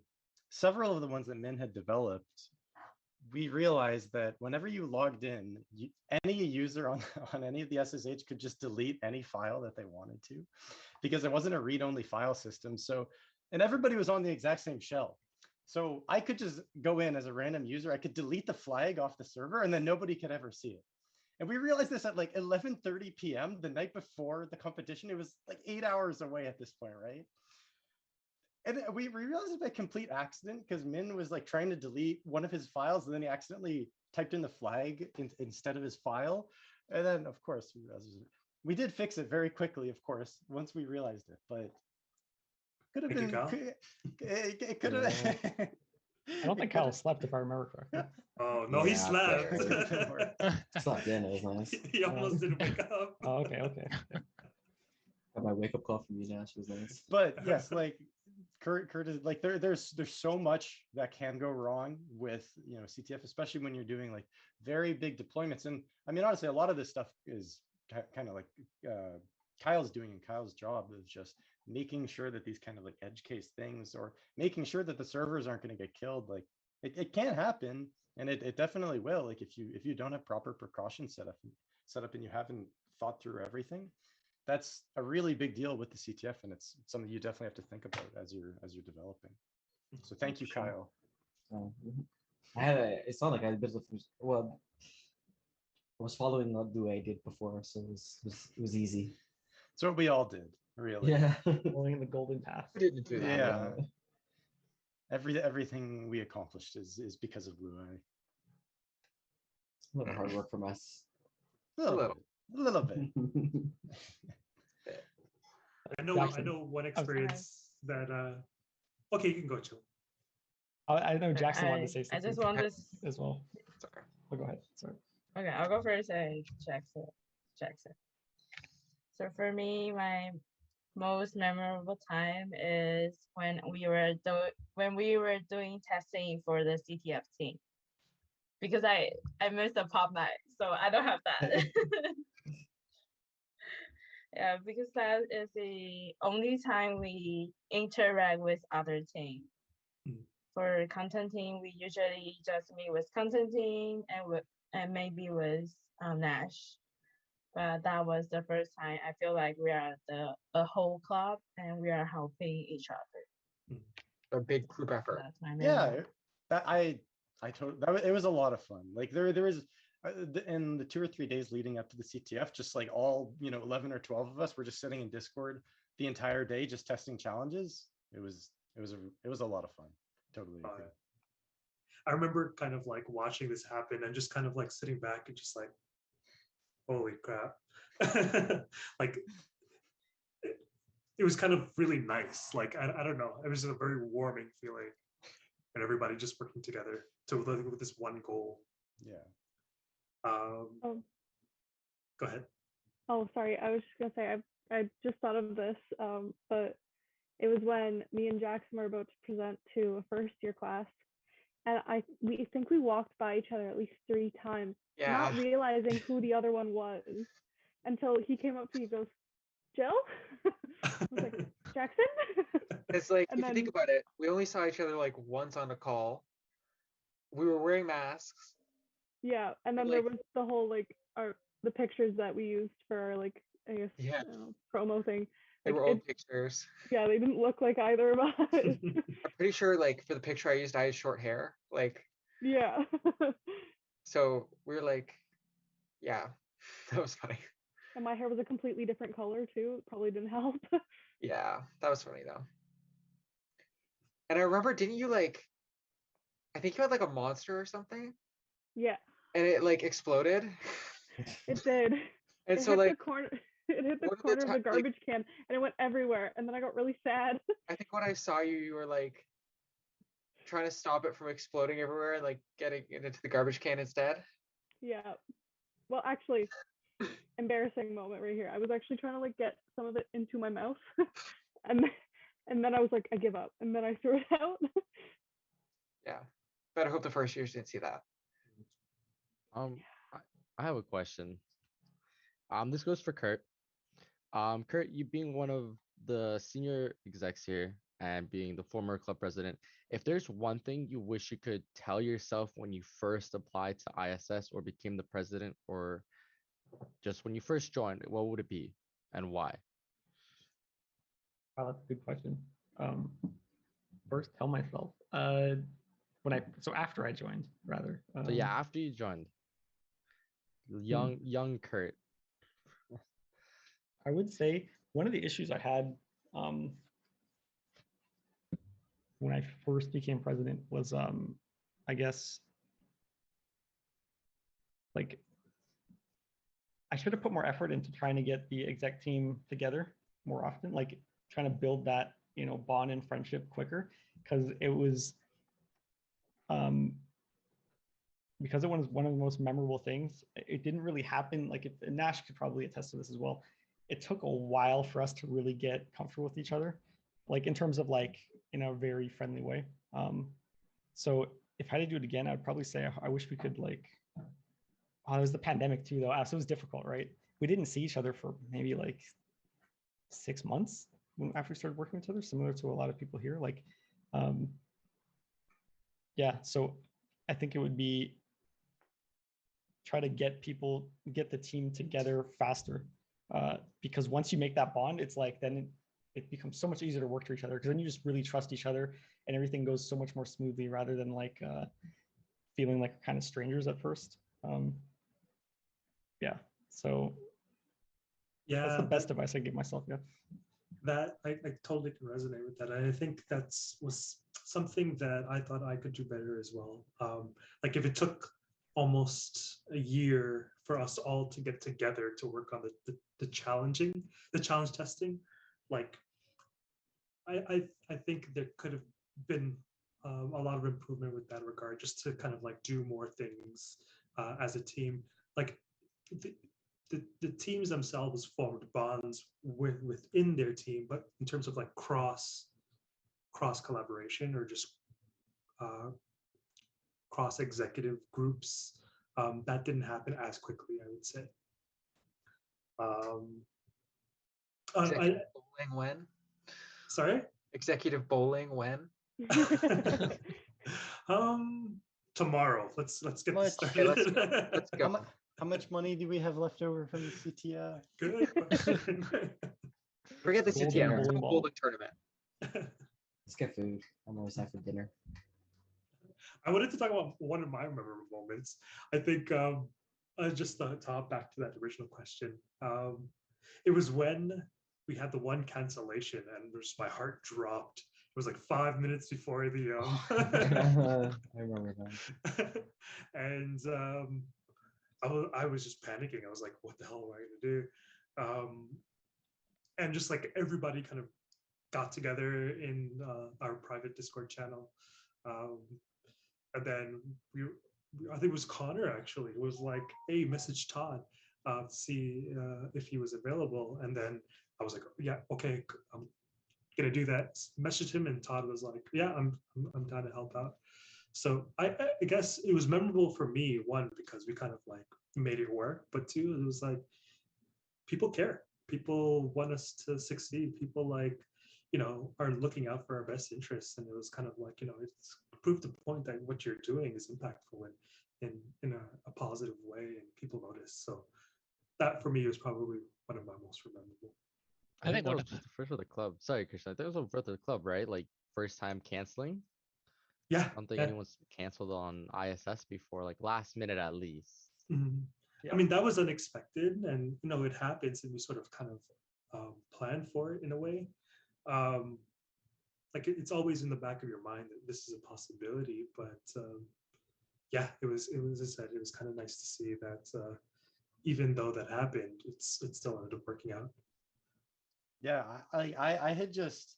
several of the ones that Min had developed, we realized that whenever you logged in, any user on any of the SSH could just delete any file that they wanted to, because it wasn't a read-only file system. So, and everybody was on the exact same shell. So I could just go in as a random user, I could delete the flag off the server and then nobody could ever see it. And we realized this at like 11:30 p.m. the night before the competition. It was like 8 hours away at this point, right? And we realized it by complete accident because Min was like trying to delete one of his files and then he accidentally typed in the flag instead of his file. And then, of course, we did fix it very quickly, of course, once we realized it. But could have been, it could have. I don't think Kyle slept, if I remember correctly. Oh no, he slept. Slept in. It was nice. He almost didn't wake up. Oh, okay. Got my wake up call from you, Nash. Was nice. But yes, like Kurt is like there's so much that can go wrong with CTF, especially when you're doing like very big deployments. And I mean, honestly, a lot of this stuff is kind of like Kyle's doing, and Kyle's job is just making sure that these kind of like edge case things, or making sure that the servers aren't going to get killed. Like it can happen, and it definitely will. Like if you don't have proper precautions set up and you haven't thought through everything, that's a really big deal with the CTF, and it's something you definitely have to think about as you're developing. So thank you, Kyle. It's not like I had a bit of well, I was following up the way I did before, so it was easy. It's what we all did, really. Yeah, following the golden path. We didn't do that. Yeah. Everything we accomplished is because of Blue Eye. A little hard work from us. A little bit. I know one experience that okay, you can go, Joe. I know Jackson wanted to say something. I just want this as well. It's okay. Oh, go ahead. Sorry. Okay, I'll go first and Jackson. So for me, my most memorable time is when we were doing testing for the CTF team, because I missed the pop night, so I don't have that. Yeah, because that is the only time we interact with other team. For content team, we usually just meet with content team and maybe with Nash. But that was the first time I feel like we are a whole club and we are helping each other. A big group effort. That's my main Yeah, one. it was a lot of fun. Like there was in the 2 or 3 days leading up to the CTF, just like all 11 or 12 of us were just sitting in Discord the entire day, just testing challenges. It was a lot of fun. Totally agree. I remember kind of like watching this happen and just kind of like sitting back and just like, holy crap. Like it was kind of really nice. Like I don't know, it was a very warming feeling, and everybody just working together with this one goal. Yeah. Go ahead. Oh, sorry. I was just gonna say I just thought of this, but it was when me and Jackson were about to present to a first year class, and we think we walked by each other at least 3 times, not realizing who the other one was, until he came up to me and goes, Jill? I was like, Jackson? It's like, if you think about it, we only saw each other like once on a call. We were wearing masks. Yeah, and then there was the whole the pictures that we used for our I guess promo thing. They were old pictures. Yeah, they didn't look like either of us. I'm pretty sure for the picture I used, I had short hair. Yeah. So we were yeah, that was funny. And my hair was a completely different color too. It probably didn't help. Yeah, that was funny though. And I remember, didn't you I think you had a monster or something? Yeah. And it exploded. It did. And it so hit the corner. It hit the corner of the garbage can, and it went everywhere. And then I got really sad. I think when I saw you, you were trying to stop it from exploding everywhere and getting it into the garbage can instead. Yeah. Well, actually, embarrassing moment right here. I was actually trying to like get some of it into my mouth, and then I was like, I give up, and then I threw it out. Yeah. Better hope the first years didn't see that. I I have a question. This goes for Kurt. Kurt, you being one of the senior execs here and being the former club president, if there's one thing you wish you could tell yourself when you first applied to ISS or became the president, or just when you first joined, what would it be and why? Oh, that's a good question. First, tell myself after I joined, rather. So yeah, after you joined, young Kurt. I would say one of the issues I had when I first became president was, I guess, like I should have put more effort into trying to get the exec team together more often, like trying to build that, bond and friendship quicker, because it was one of the most memorable things. It didn't really happen. Like Nash could probably attest to this as well. It took a while for us to really get comfortable with each other, like in terms of like in a very friendly way. So if I had to do it again, I'd probably say I wish we could like. Oh, it was the pandemic too, though. So it was difficult, right? We didn't see each other for maybe like 6 months after we started working with each other, similar to a lot of people here. Like, yeah. So I think it would be try to get the team together faster, because once you make that bond, it's like then it becomes so much easier to work for each other, because then you just really trust each other and everything goes so much more smoothly rather than like feeling like kind of strangers at first. Yeah, so yeah, that's the best advice I give myself. Yeah, that I totally can resonate with that. And I think was something that I thought I could do better as well. Like if it took almost a year for us all to get together to work on the challenge testing, like I think there could have been a lot of improvement with that regard, just to kind of like do more things as a team. Like the teams themselves formed bonds within their team, but in terms of like cross collaboration or just cross executive groups, that didn't happen as quickly, I would say. Executive bowling when? Sorry? Executive bowling when? Tomorrow. Let's get this Okay, started. let's go. How much money do we have left over from the CTF? Good question. Forget the Golden CTF. bowling ball. Bowling tournament. Let's get food. I'm always out for dinner. I wanted to talk about one of my memorable moments. I think just to hop back to that original question. It was when we had the one cancellation and just my heart dropped. It was like 5 minutes before the I remember that. and I was just panicking. I was like, what the hell am I going to do? And just like everybody kind of got together in our private Discord channel. And then I think it was Connor actually, was like, hey, message Todd, see if he was available. And then I was like, yeah, okay, I'm gonna do that. Messaged him, and Todd was like, yeah, I'm down to help out. So I guess it was memorable for me, one, because we kind of like made it work, but two, it was like people care. People want us to succeed. People like, are looking out for our best interests. And it was kind of like, it's proved the point that what you're doing is impactful in a positive way, and people notice. So that for me was probably one of my most memorable. I think that was the first of the club. Sorry, Christian. I think it was the first of the club, right? Like first time canceling. Yeah. I don't think anyone's canceled on ISS before, like last minute at least. Mm-hmm. Yeah. I mean, that was unexpected, and it happens, and we sort of kind of planned for it in a way. Like it's always in the back of your mind that this is a possibility, but yeah, it was as I said, it was kind of nice to see that even though that happened, it still ended up working out. Yeah, I had just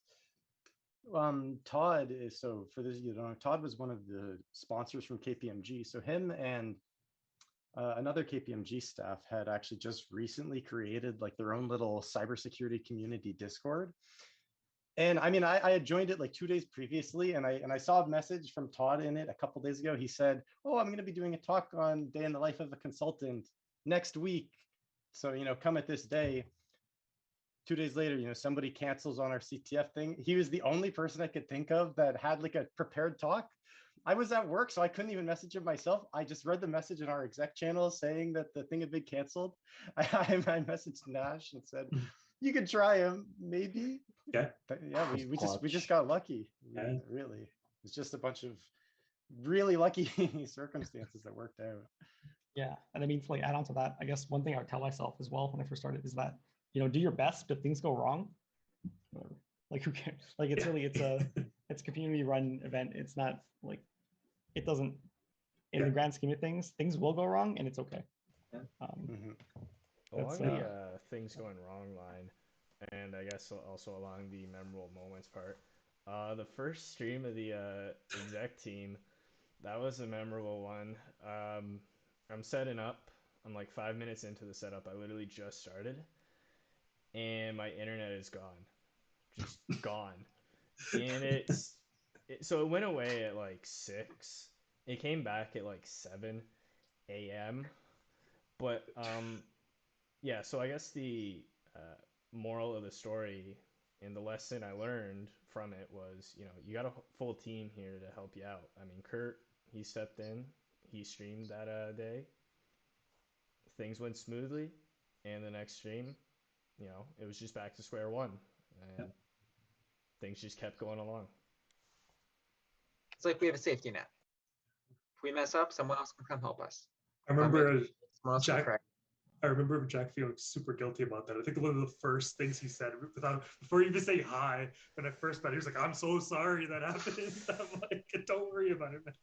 Todd is, so for this, Todd was one of the sponsors from KPMG. So him and another KPMG staff had actually just recently created like their own little cybersecurity community Discord. And I mean, I had joined it like 2 days previously, and I saw a message from Todd in it a couple days ago. He said, "Oh, I'm going to be doing a talk on day in the life of a consultant next week. So, you know, come at this day." 2 days later, you know, somebody cancels on our CTF thing. He was the only person I could think of that had like a prepared talk. I was at work, so I couldn't even message him myself. I just read the message in our exec channel saying that the thing had been canceled. I messaged Nash and said, "You could try him, maybe." Yeah. But yeah, we just got lucky. Yeah. Really. It's just a bunch of really lucky circumstances that worked out. Yeah, and I mean, to like add on to that, I guess one thing I would tell myself as well when I first started is that, you know, do your best, but if things go wrong, whatever. Like who cares? Like it's really it's a community run event. It's not like it doesn't in the grand scheme of things will go wrong and it's okay. Along the things going wrong line, and I guess also along the memorable moments part, the first stream of the exec team, that was a memorable one. I'm setting up. I'm like 5 minutes into the setup. I literally just started, and my internet is gone, just gone. And so it went away at like 6. It came back at like 7 a.m. But yeah. So I guess the moral of the story and the lesson I learned from it was, you know, you got a full team here to help you out. I mean, Kurt, he stepped in. He streamed that day. Things went smoothly, and the next stream, you know, it was just back to square one, and things just kept going along. It's like we have a safety net. If we mess up, someone else can come help us. I remember Jack feeling super guilty about that. I think one of the first things he said before he even say hi, when I first met, he was like, "I'm so sorry that happened." I'm like, "Don't worry about it, man."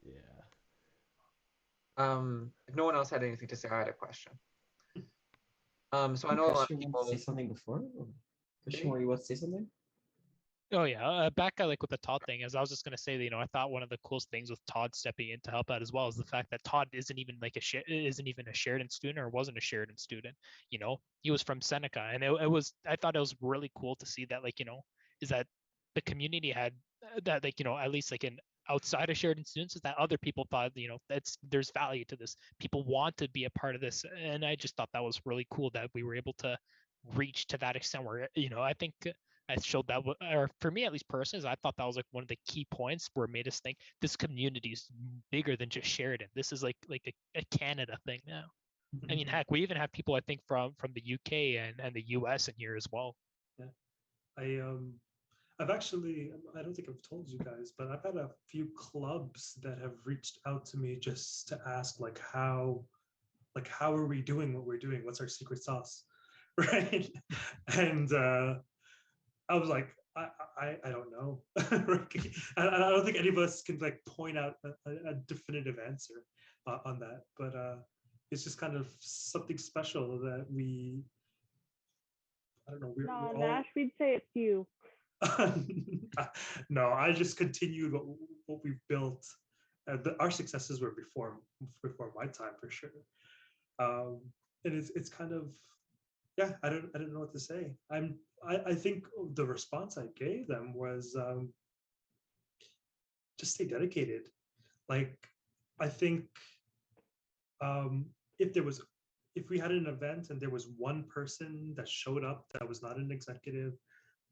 Yeah. If no one else had anything to say, I had a question. So I know a lot of people say something before. Christian, were you want to say something? Oh yeah, back like with the Todd thing, as I was just gonna say that, you know, I thought one of the coolest things with Todd stepping in to help out as well is the fact that Todd isn't even like isn't even a Sheridan student or wasn't a Sheridan student. You know, he was from Seneca, and I thought it was really cool to see that, like, you know, is that the community had that, like, you know, at least like in outside of Sheridan students, is that other people thought, you know, there's value to this. People want to be a part of this, and I just thought that was really cool that we were able to reach to that extent where, you know, I think I showed that, or for me at least personally, I thought that was like one of the key points where it made us think this community is bigger than just Sheridan. This is like a Canada thing now. I mean, heck, we even have people I think from the UK and the US in here as well. Yeah, I've actually, I don't think I've told you guys, but I've had a few clubs that have reached out to me just to ask like how are we doing what we're doing? What's our secret sauce, right? And I was like, I don't know. I don't think any of us can like point out a definitive answer on that, but it's just kind of something special that I don't know. We're all... Nash, we'd say it's you. No, I just continued what we've built. Our successes were before my time for sure. And it's kind of, yeah, I don't know what to say. I think the response I gave them was just stay dedicated. Like, I think if we had an event and there was one person that showed up that was not an executive,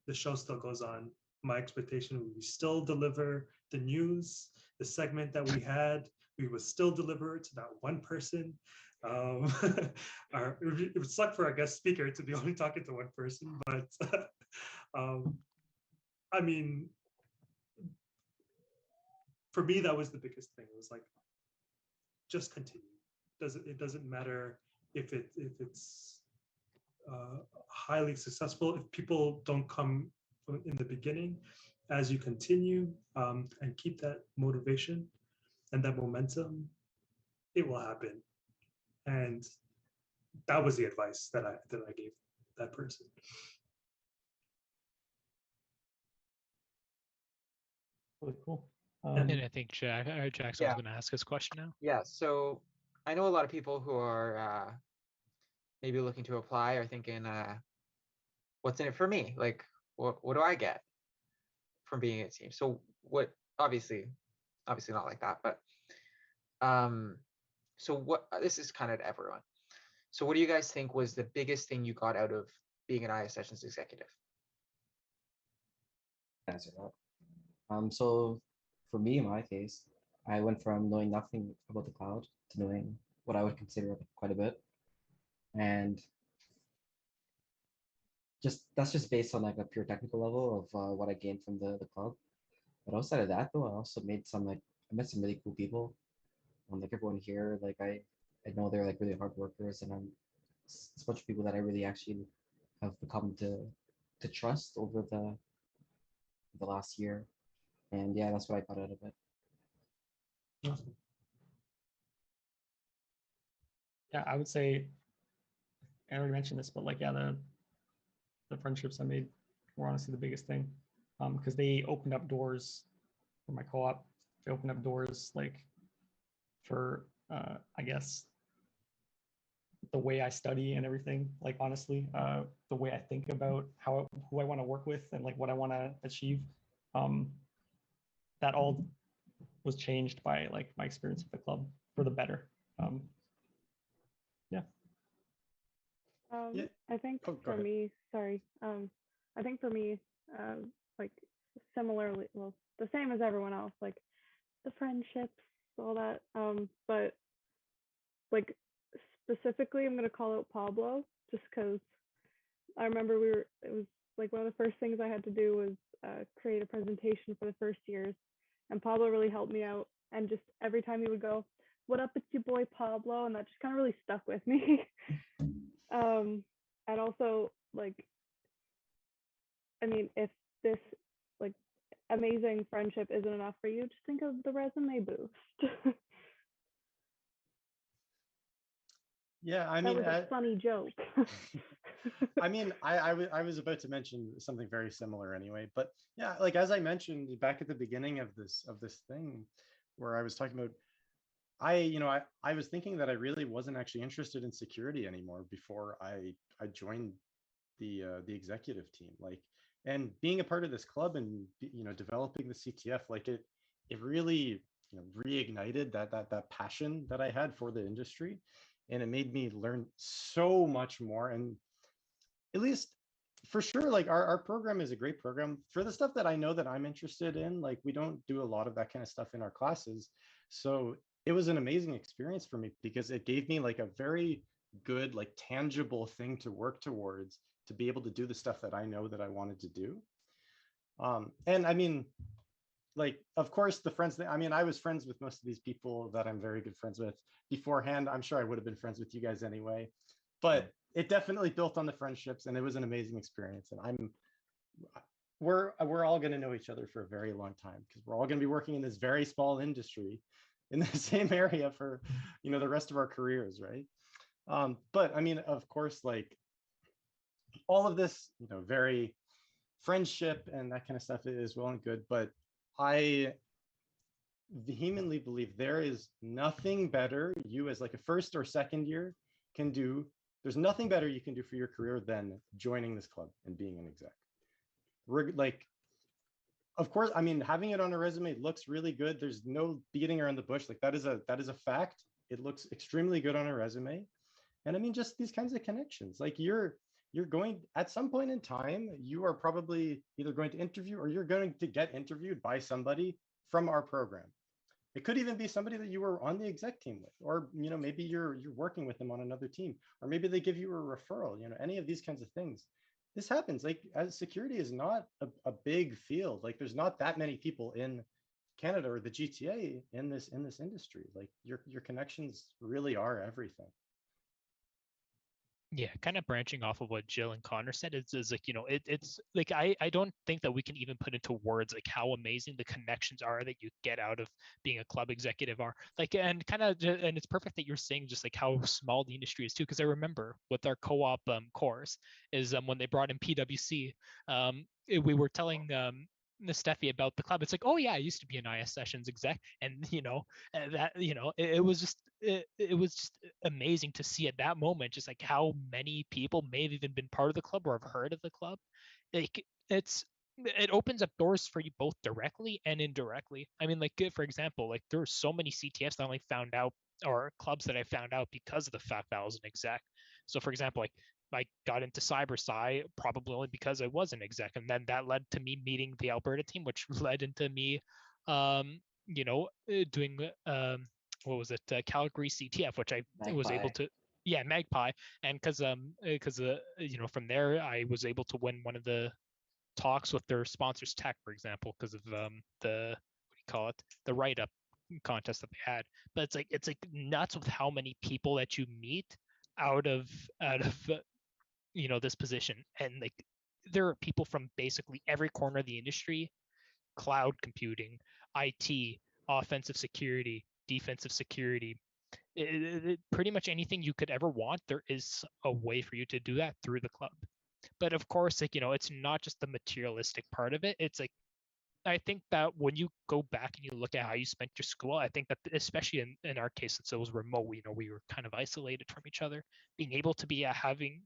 the show still goes on. My expectation would be still deliver the news, the segment that we had, we would still deliver to that one person. It would suck for our guest speaker to be only talking to one person, but I mean, for me, that was the biggest thing. It was like, just continue. It doesn't matter if it's highly successful. If people don't come in the beginning, as you continue and keep that motivation and that momentum, it will happen. And that was the advice that I gave that person. Really cool. And I think Jackson was going to ask his question now. Yeah. So I know a lot of people who are maybe looking to apply are thinking, what's in it for me? Like, what do I get from being in a team? So what? Obviously not like that, but so what? This is kind of to everyone. So what do you guys think was the biggest thing you got out of being an ISSessions executive? Answer that. So for me, in my case, I went from knowing nothing about the cloud to knowing what I would consider quite a bit, and that's just based on like a pure technical level of what I gained from the club. But outside of that, though, I also made I met some really cool people. Like everyone here, like I know they're like really hard workers, and it's a bunch of people that I really actually have become to trust over the last year. And yeah, that's what I got out of it. Yeah, I would say I already mentioned this, but like yeah, the friendships I made were honestly the biggest thing, because they opened up doors for my co-op. They opened up doors like for I guess the way I study and everything. Like honestly, the way I think about who I want to work with and like what I want to achieve. That all was changed by like my experience at the club for the better. Yeah. I think for me, sorry. I think for me, like similarly, well, the same as everyone else, like the friendships, all that. But like specifically, I'm gonna call out Pablo just because I remember it was like one of the first things I had to do was create a presentation for the first years, and Pablo really helped me out. And just every time he would go, "What up, it's your boy Pablo," and that just kind of really stuck with me. And also like, I mean, if this like amazing friendship isn't enough for you, just think of the resume boost. Yeah, I That mean, was a funny joke. I mean, I was about to mention something very similar anyway, but yeah, like as I mentioned back at the beginning of this thing, where I was talking about, I was thinking that I really wasn't actually interested in security anymore before I joined the executive team, like, and being a part of this club and developing the CTF, like it really reignited that passion that I had for the industry, and it made me learn so much more. And at least for sure, like our program is a great program for the stuff that I know that I'm interested in. Like we don't do a lot of that kind of stuff in our classes, so it was an amazing experience for me because it gave me like a very good, like tangible thing to work towards, to be able to do the stuff that I know that I wanted to do. And I mean, like, of course, the friends that, I mean, I was friends with most of these people that I'm very good friends with beforehand. I'm sure I would have been friends with you guys anyway, but it definitely built on the friendships, and it was an amazing experience. And we're all going to know each other for a very long time, because we're all going to be working in this very small industry in the same area for, the rest of our careers, right? But I mean, of course, like all of this, very friendship and that kind of stuff is well and good, but I vehemently believe there is nothing better you as like a first or second year can do. There's nothing better you can do for your career than joining this club and being an exec. Like, of course, I mean, having it on a resume looks really good. There's no beating around the bush. Like that is a fact. It looks extremely good on a resume. And I mean, just these kinds of connections, like you're going, at some point in time, you are probably either going to interview or you're going to get interviewed by somebody from our program. It could even be somebody that you were on the exec team with, or maybe you're working with them on another team, or maybe they give you a referral. Any of these kinds of things. This happens. Like, as security is not a big field. Like, there's not that many people in Canada or the GTA in this industry. Like, your connections really are everything. Yeah, kind of branching off of what Jill and Connor said, is like, it's like I don't think that we can even put into words like how amazing the connections are that you get out of being a club executive are. Like, and it's perfect that you're saying just like how small the industry is too, because I remember with our co-op course is when they brought in PwC, we were telling Steffi about the club. It's like, oh yeah, I used to be an ISSessions exec, and that it was just it was just amazing to see at that moment just like how many people may have even been part of the club or have heard of the club. Like it opens up doors for you both directly and indirectly. I mean, like for example, like there are so many CTFs that I only found out or clubs that I found out because of the fact that I was an exec. So for example, like I got into cyber probably only because I was an exec, and then that led to me meeting the Alberta team, which led into me, doing what was it, Calgary CTF, which I was able Magpie. to, yeah, Magpie, and because from there I was able to win one of the talks with their sponsors tech, for example, because of the what do you call it, the write up contest that they had. But it's like nuts with how many people that you meet out of this position, and like there are people from basically every corner of the industry: cloud computing, IT, offensive security, defensive security, pretty much anything you could ever want. There is a way for you to do that through the club. But of course, like it's not just the materialistic part of it. It's like I think that when you go back and you look at how you spent your school, I think that especially in our case, since it was remote, we were kind of isolated from each other. Being able to be having,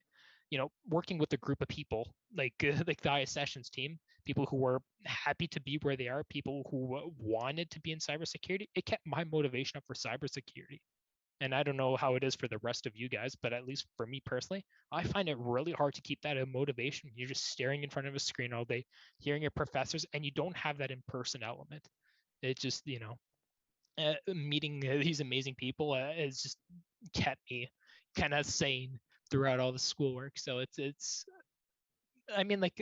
working with a group of people like like the ISSessions team, people who were happy to be where they are, people who wanted to be in cybersecurity, it kept my motivation up for cybersecurity. And I don't know how it is for the rest of you guys, but at least for me personally, I find it really hard to keep that motivation. You're just staring in front of a screen all day, hearing your professors, and you don't have that in-person element. It just, meeting these amazing people has just kept me kind of sane throughout all the schoolwork. So it's I mean, like,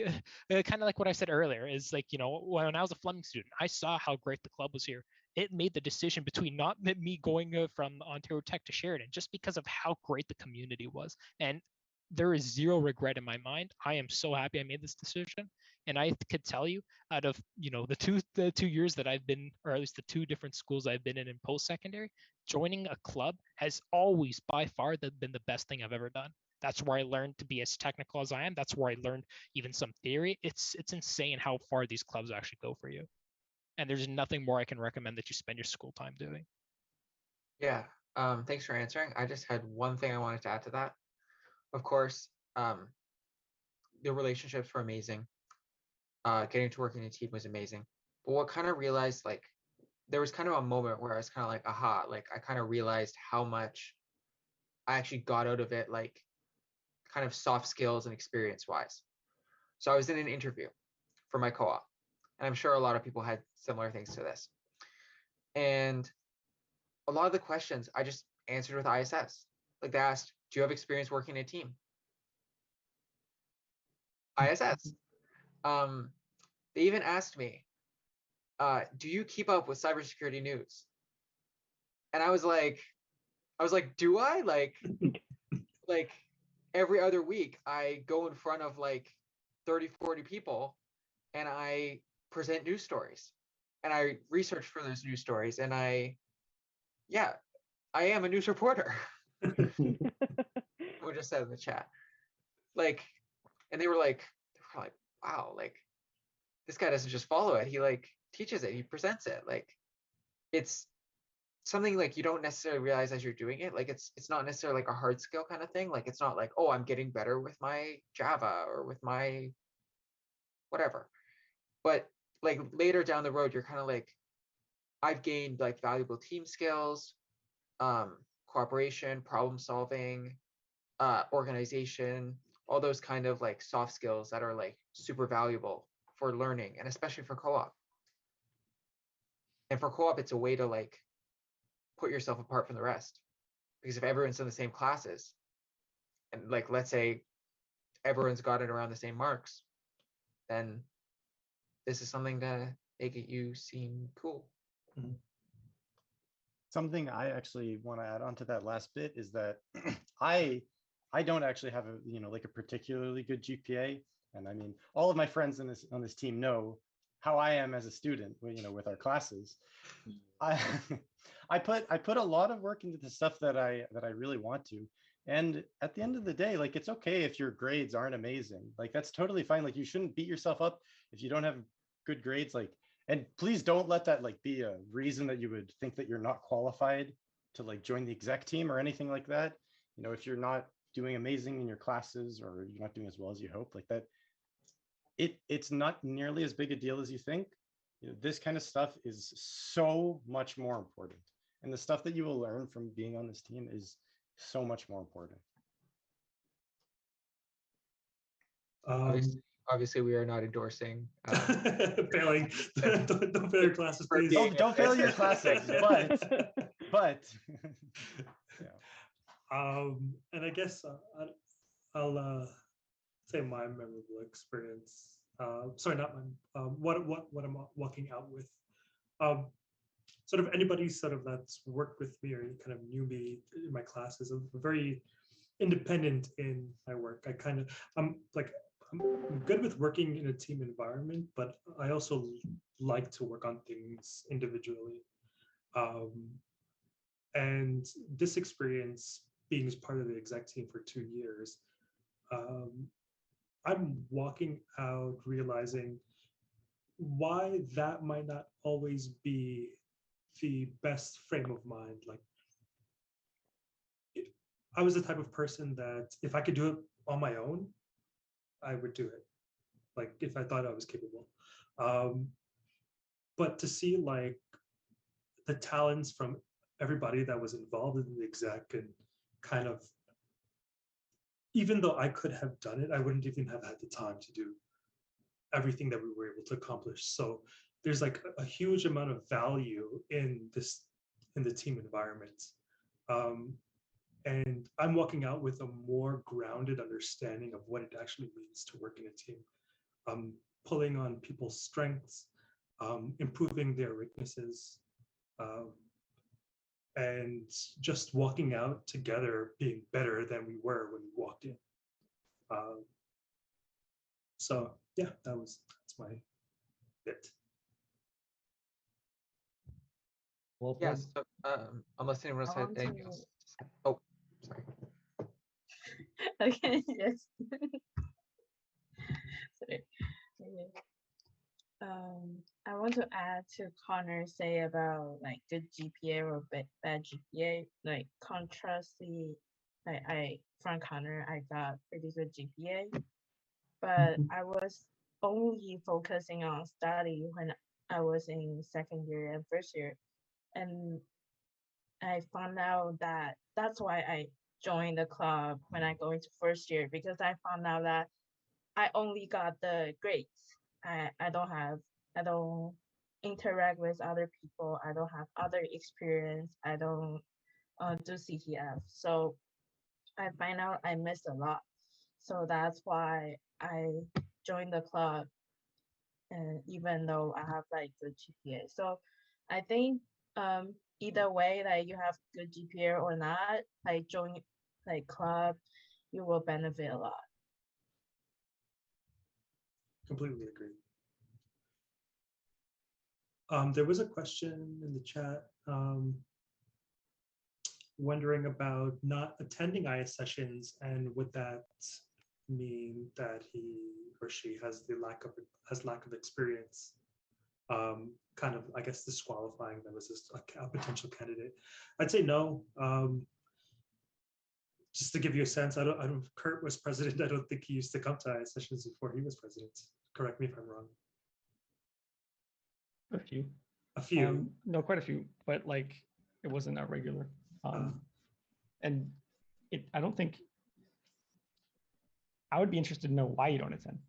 kind of like what I said earlier is like, when I was a Fleming student, I saw how great the club was here. It made the decision between not me going from Ontario Tech to Sheridan just because of how great the community was. And there is zero regret in my mind. I am so happy I made this decision. And I could tell you, out of the two years that I've been, or at least the two different schools I've been in post secondary, joining a club has always by far been the best thing I've ever done. That's where I learned to be as technical as I am. That's where I learned even some theory. It's insane how far these clubs actually go for you. And there's nothing more I can recommend that you spend your school time doing. Yeah. Thanks for answering. I just had one thing I wanted to add to that. Of course, the relationships were amazing. Getting to work in a team was amazing. But what kind of realized, like, there was kind of a moment where I was kind of like, aha, like I kind of realized how much I actually got out of it, like kind of soft skills and experience wise. So I was in an interview for my co-op, and I'm sure a lot of people had similar things to this. And a lot of the questions I just answered with ISS. Like they asked, do you have experience working in a team? ISS. They even asked me, do you keep up with cybersecurity news? And I was like, do I? Like every other week I go in front of like 30, 40 people and I present news stories and I research for those news stories. And I am a news reporter. We just said in the chat. Like, and they were like, wow, like this guy doesn't just follow it. He like teaches it, he presents it. Like it's something like you don't necessarily realize as you're doing it. Like it's not necessarily like a hard skill kind of thing. Like it's not like, oh, I'm getting better with my Java or with my whatever. But like later down the road, you're kind of like, I've gained like valuable team skills, cooperation, problem solving, organization, all those kind of like soft skills that are like super valuable for learning and especially for co-op. And for co-op, it's a way to like put yourself apart from the rest. Because if everyone's in the same classes, and like let's say everyone's got it around the same marks, then this is something to make it you seem cool. Mhm. Something I actually want to add on to that last bit is that I don't actually have a like a particularly good GPA, and I mean all of my friends on this team know how I am as a student, with our classes. I I put a lot of work into the stuff that I really want to. And at the end of the day, like it's okay if your grades aren't amazing. Like that's totally fine. Like you shouldn't beat yourself up if you don't have good grades, like, and please don't let that like be a reason that you would think that you're not qualified to like join the exec team or anything like that. You know, if you're not doing amazing in your classes or you're not doing as well as you hope, like that, it's not nearly as big a deal as you think. You know, this kind of stuff is so much more important. And the stuff that you will learn from being on this team is so much more important. Obviously, we are not endorsing failing. Don't fail your classes, please. Don't fail your classes, but yeah. And I guess I'll say my memorable experience. Sorry, not mine. What I'm walking out with. Sort of anybody sort of that's worked with me or kind of knew me in my classes. I'm very independent in my work. I'm good with working in a team environment, but I also like to work on things individually. And this experience, being as part of the exec team for 2 years, I'm walking out realizing why that might not always be the best frame of mind. Like, I was the type of person that if I could do it on my own, I would do it. Like, if I thought I was capable. But to see like the talents from everybody that was involved in the exec, and kind of, even though I could have done it, I wouldn't even have had the time to do everything that we were able to accomplish. So there's like a huge amount of value in the team environment. And I'm walking out with a more grounded understanding of what it actually means to work in a team. Pulling on people's strengths, improving their weaknesses, and just walking out together being better than we were when we walked in. So yeah, that's my bit. Well, yes. So, unless anyone else had anything else. Oh, sorry. Okay. Yes. Sorry. Okay. I want to add to Connor say about like good GPA or bad GPA. Like contrastly, I from Connor, I got pretty good GPA, but I was only focusing on study when I was in second year and first year, and I found out that that's why I joined the club when I go into first year, because I found out that I only got the grades. I don't interact with other people. I don't have other experience. I don't do CTF. So I find out I missed a lot. So that's why I joined the club, and even though I have like good GPA. So I think either way, like you have good GPA or not, like join like club, you will benefit a lot. Completely agree. There was a question in the chat wondering about not attending ISSessions, and would that mean that he or she has lack of experience, kind of, I guess, disqualifying them as a potential candidate. I'd say no. Just to give you a sense, I don't. Kurt was president. I don't think he used to come to ISSessions before he was president. Correct me if I'm wrong. A few. A few. No, quite a few, but like it wasn't that regular. And I don't think, I would be interested to know why you don't attend.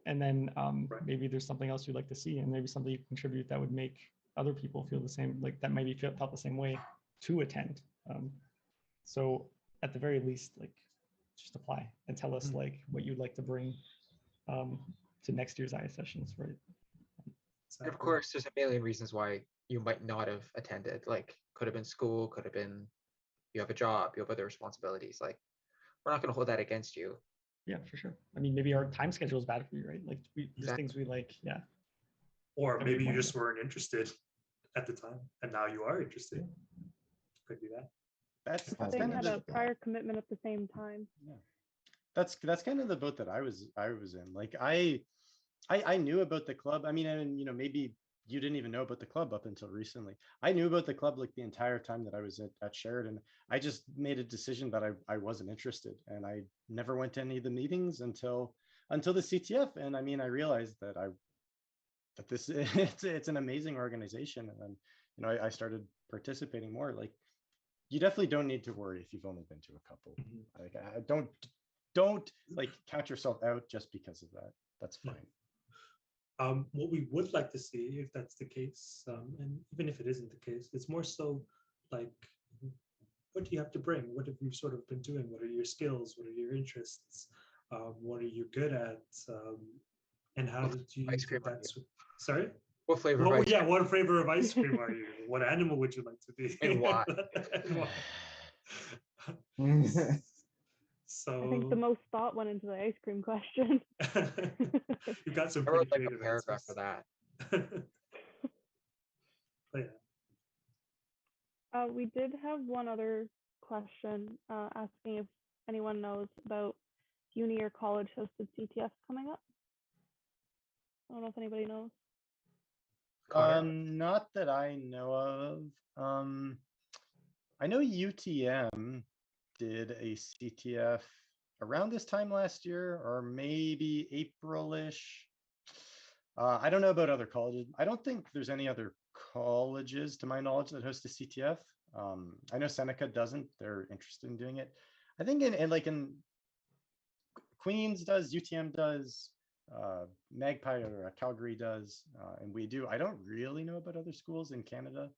And then Right. maybe there's something else you'd like to see, and maybe something you contribute that would make other people feel the same, like that maybe felt the same way to attend. So at the very least, like just apply and tell us like what you'd like to bring to next year's ISSessions, right? And of course, there's a million reasons why you might not have attended. Like, could have been school, could have been you have a job, you have other responsibilities. Like, we're not going to hold that against you. Yeah, for sure. I mean, maybe our time schedule is bad for you, right? Like, there's things we like, yeah. Or maybe you just weren't interested at the time, and now you are interested. Could be that. That's They kind had of a prior commitment at the same time. yeah. That's kind of the boat that I was in. Like I I knew about the club. I mean, and you know, maybe you didn't even know about the club up until recently. I knew about the club like the entire time that I was at Sheridan. I just made a decision that I wasn't interested, and I never went to any of the meetings until the CTF. And I mean, I realized that this it's an amazing organization, and then you know I started participating more. Like, you definitely don't need to worry if you've only been to a couple. Like, don't like count yourself out just because of that. That's fine. What we would like to see, if that's the case, and even if it isn't the case, it's more so like, what do you have to bring? What have you sort of been doing? What are your skills? What are your interests? What are you good at? And how do you Ice think cream. that's? Sorry. What flavor of ice Yeah, cream? what flavor of ice cream are you? What animal would you like to be? And why? And why? I think the So most thought went into the ice cream question. you've got some I pretty wrote like a creative paragraph answers. for that. But yeah. We did have one other question asking if anyone knows about uni or college hosted CTFs coming up. I don't know if anybody knows. Not that I know of. I know UTM did a CTF around this time last year, or maybe April-ish. I don't know about other colleges. I don't think there's any other colleges, to my knowledge, that host a CTF. I know Seneca doesn't. They're interested in doing it. I think in Queens does, UTM does, Magpie or Calgary does, and we do. I don't really know about other schools in Canada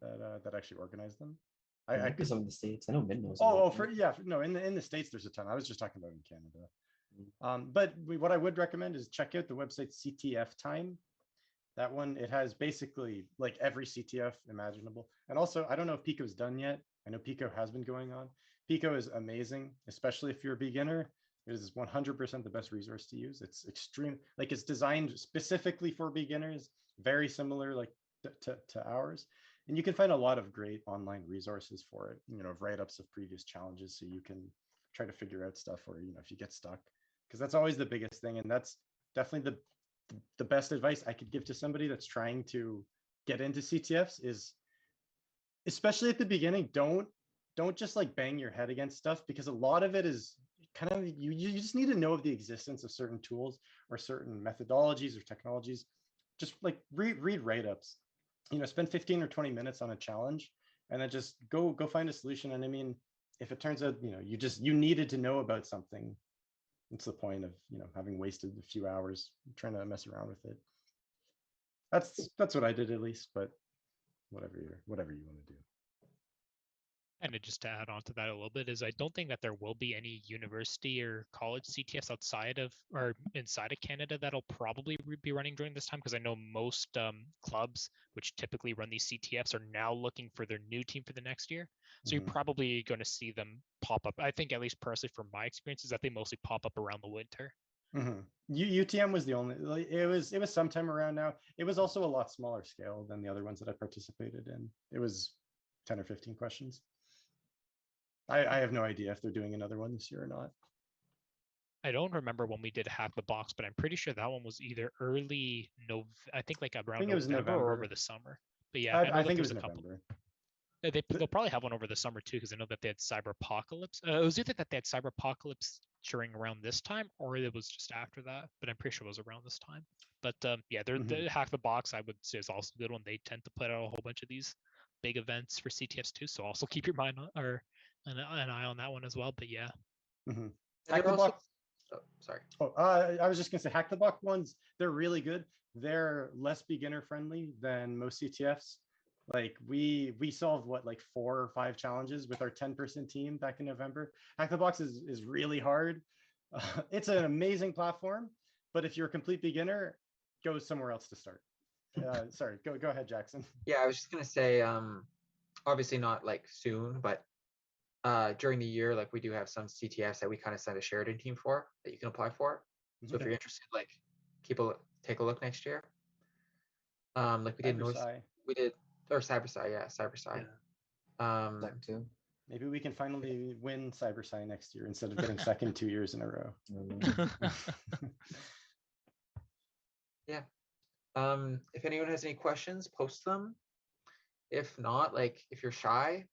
that actually organize them. There might be some in the States. I know Mid knows. No, in the States there's a ton. I was just talking about in Canada. But what I would recommend is check out the website CTF Time. That one, it has basically like every CTF imaginable. And also, I don't know if Pico's done yet. I know Pico has been going on. Pico is amazing, especially if you're a beginner. It is 100% the best resource to use. It's extreme, like it's designed specifically for beginners, very similar like to ours. And you can find a lot of great online resources for it, you know, write-ups of previous challenges, so you can try to figure out stuff, or, you know, if you get stuck, because that's always the biggest thing. And that's definitely the best advice I could give to somebody that's trying to get into CTFs is, especially at the beginning, don't just like bang your head against stuff, because a lot of it is kind of, you just need to know of the existence of certain tools or certain methodologies or technologies. Just like read write-ups, you know, spend 15 or 20 minutes on a challenge, and then just go find a solution. And I mean, if it turns out, you know, you needed to know about something, what's the point of, you know, having wasted a few hours trying to mess around with it? That's what I did, at least. But whatever you want to do. And just to add on to that a little bit is I don't think that there will be any university or college CTFs outside of or inside of Canada that'll probably be running during this time, because I know most clubs which typically run these CTFs are now looking for their new team for the next year. So you're probably going to see them pop up. I think, at least personally from my experience, is that they mostly pop up around the winter. UTM was the only, like, it was sometime around now. It was also a lot smaller scale than the other ones that I participated in. It was 10 or 15 questions. I have no idea if they're doing another one this year or not. I don't remember when we did Hack the Box, but I'm pretty sure that one was either early November, I think like around November or over the summer. But yeah, I think it was November. They'll probably have one over the summer too, because I know that they had Cyberpocalypse. It was either that they had Cyberpocalypse during around this time, or it was just after that. But I'm pretty sure it was around this time. But yeah, the Hack the Box, I would say, is also a good one. They tend to put out a whole bunch of these big events for CTFs too, so also keep your mind on, or an eye on that one as well. But yeah. Hack the Box. Oh, sorry. I was just gonna say, Hack the Box ones, they're really good. They're less beginner friendly than most CTFs. Like we solved what, like 4 or 5 challenges with our 10-person team back in November. Hack the Box is really hard. It's an amazing platform, but if you're a complete beginner, go somewhere else to start. Sorry, go ahead, Jackson. Yeah, I was just gonna say, obviously not like soon, but during the year, like we do have some CTFs that we kind of send a Sheridan team for that you can apply for. So if you're interested, like take a look next year. Like we did CyberSci, yeah, CyberSci. Too. Maybe we can finally win CyberSci next year instead of getting second 2 years in a row. If anyone has any questions, post them. If not, like if you're shy,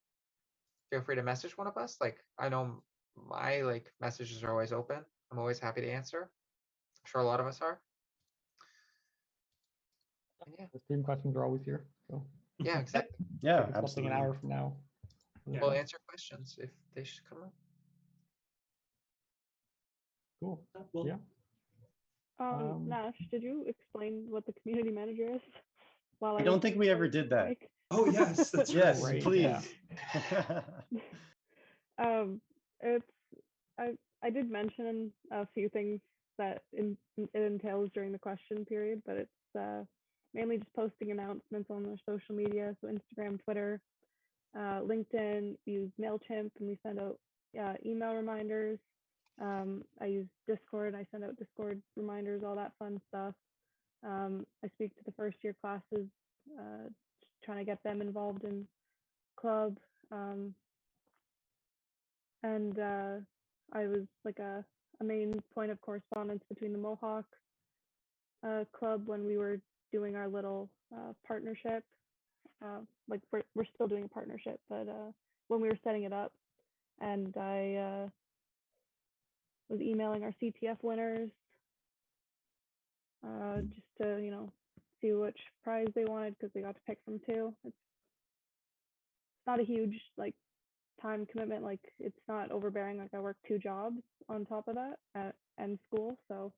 feel free to message one of us. Like I know my like messages are always open. I'm always happy to answer. I'm sure a lot of us are. And yeah, The stream questions are always here. So yeah, exactly. Yeah, pick something an absolutely. hour from now. We'll answer questions if they should come up. Cool. Well, Yeah. Nash, did you explain what the community manager is? While I I don't was think we ever did that. break? oh yes, that's right. Yes, Right, please. yeah. It's I did mention a few things that it entails during the question period, but it's mainly just posting announcements on their social media, so Instagram, Twitter, LinkedIn. We use Mailchimp, and we send out email reminders. I use Discord. I send out Discord reminders, all that fun stuff. I speak to the first year classes, trying to get them involved in club. And I was like a main point of correspondence between the Mohawk club when we were doing our little partnership. Like we're still doing a partnership, but when we were setting it up, and I was emailing our CTF winners just to see which prize they wanted because they got to pick from two. It's not a huge like time commitment. Like it's not overbearing. Like I work 2 jobs on top of that and school. So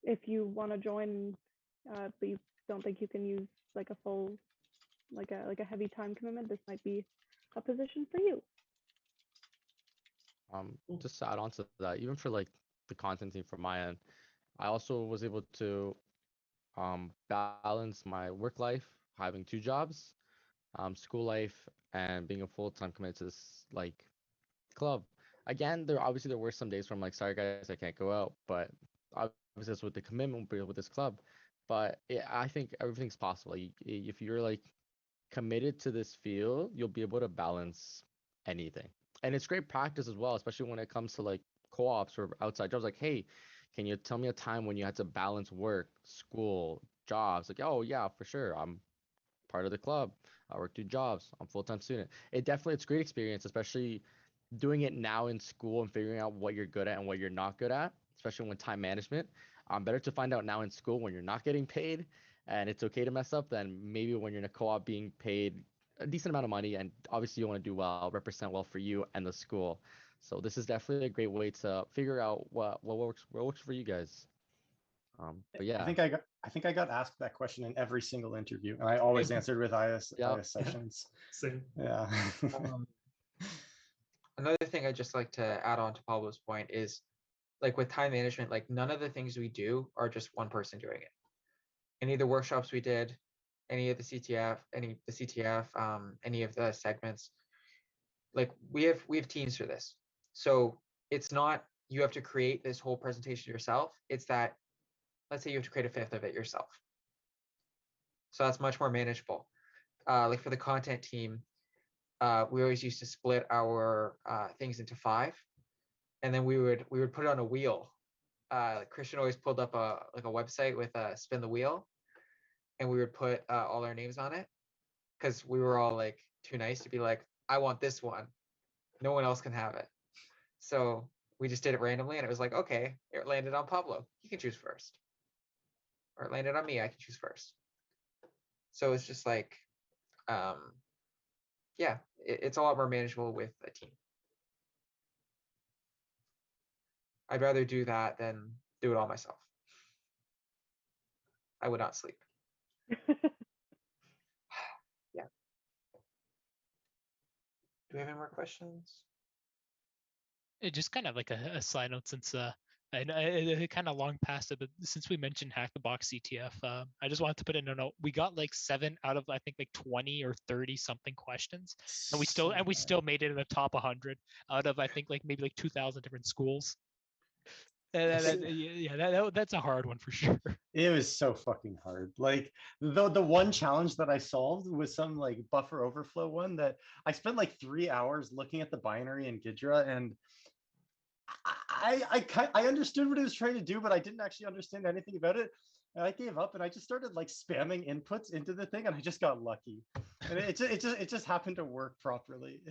if you want to join, but you don't think you can use like a full, like a heavy time commitment, this might be a position for you. Just to add on to that, even for like the content team from my end, I also was able to balance my work life, having 2 jobs, school life, and being a full-time committed to this like club. Again, there were some days where I'm like, sorry guys, I can't go out, but obviously that's with the commitment with this club. But I think everything's possible. If you're like committed to this field, you'll be able to balance anything. And it's great practice as well, especially when it comes to like co-ops or outside jobs. Like, hey, can you tell me a time when you had to balance work, school, jobs? Like, oh yeah, for sure. I'm part of the club. I work 2 jobs. I'm a full-time student. It's great experience, especially doing it now in school and figuring out what you're good at and what you're not good at, especially when time management. Better to find out now in school when you're not getting paid and it's okay to mess up than maybe when you're in a co-op being paid a decent amount of money and obviously you want to do well, represent well for you and the school. So this is definitely a great way to figure out what works for you guys. But yeah, I think I got asked that question in every single interview, and I always answered with ISSessions. Same. Yeah. Another thing I'd just like to add on to Pablo's point is like with time management, like none of the things we do are just one person doing it. Any of the workshops we did, any of the CTF, any of the segments, like we have teams for this. So it's not you have to create this whole presentation yourself. It's that let's say you have to create a fifth of it yourself. So that's much more manageable. Like for the content team, we always used to split our things into 5, and then we would put it on a wheel. Christian always pulled up a website with a spin the wheel, and we would put all our names on it because we were all like too nice to be like, I want this one. No one else can have it. So we just did it randomly, and it was like, okay, it landed on Pablo. He can choose first. Or it landed on me. I can choose first. So it's just like, yeah, it's a lot more manageable with a team. I'd rather do that than do it all myself. I would not sleep. Yeah. Do we have any more questions? It just kind of like a side note since I know it kind of long past it, but since we mentioned Hack the Box CTF, I just wanted to put in a note. We got like 7 out of I think like 20 or 30 something questions, and we still made it in the top 100 out of I think like maybe like 2,000 different schools. That's a hard one for sure. It was so fucking hard. Like the one challenge that I solved was some like buffer overflow one that I spent like 3 hours looking at the binary in Ghidra, and I understood what it was trying to do, but I didn't actually understand anything about it. And I gave up and I just started like spamming inputs into the thing and I just got lucky. And it just happened to work properly.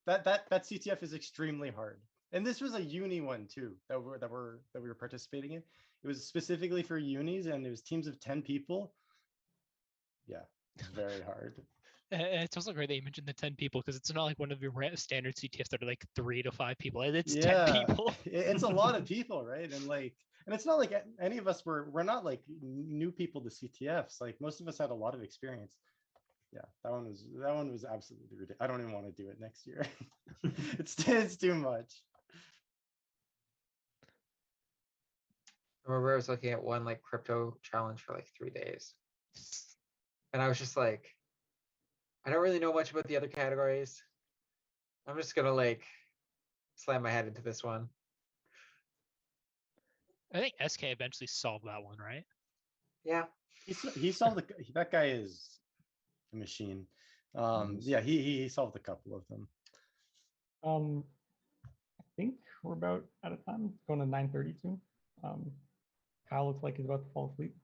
That CTF is extremely hard. And this was a uni one too that we were participating in. It was specifically for unis and it was teams of 10 people. Yeah, it's very hard. It's also great that you mentioned the 10 people because it's not like one of your standard CTFs that are like 3 to 5 people. It's 10 people. It's a lot of people, right? And it's not like any of us we're not like new people to CTFs. Like most of us had a lot of experience. Yeah, that one was absolutely ridiculous. I don't even want to do it next year. It's too much. I remember I was looking at one like crypto challenge for like 3 days. And I was just like, I don't really know much about the other categories. I'm just gonna like slam my head into this one. I think SK eventually solved that one, right? Yeah. He solved that guy is a machine. Yeah, he solved a couple of them. I think we're about out of time. Going to 9:30 soon. Kyle looks like he's about to fall asleep.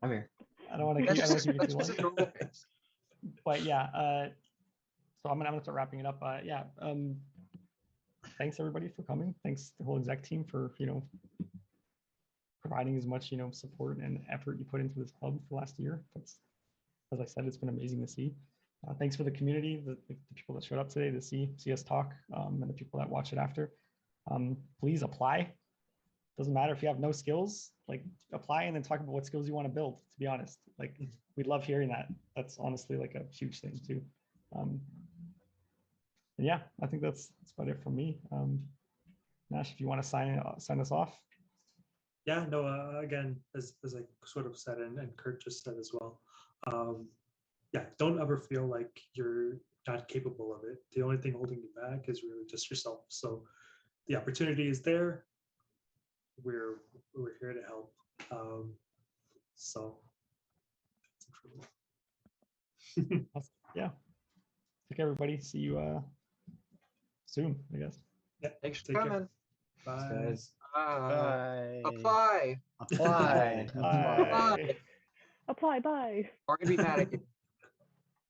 I'm here. I don't want to keep you too long. But yeah, so I'm gonna start wrapping it up. Yeah, thanks everybody for coming. Thanks the whole exec team for providing as much support and effort you put into this club for last year. That's, as I said, it's been amazing to see. Thanks for the community, the people that showed up today to see us talk, and the people that watch it after. Please apply. Doesn't matter if you have no skills, like apply and then talk about what skills you want to build, to be honest. Like we'd love hearing that. That's honestly like a huge thing too. And yeah, I think that's about it from me. Nash, if you want to sign us off. Yeah, no, again, as I sort of said and Kurt just said as well, yeah, don't ever feel like you're not capable of it. The only thing holding you back is really just yourself. So the opportunity is there. We're here to help. So yeah. Take care, everybody. See you soon, I guess. Yeah. Thanks for coming. Bye. Bye. Apply. Apply. Bye. Apply. Bye. Or gonna be mad at you.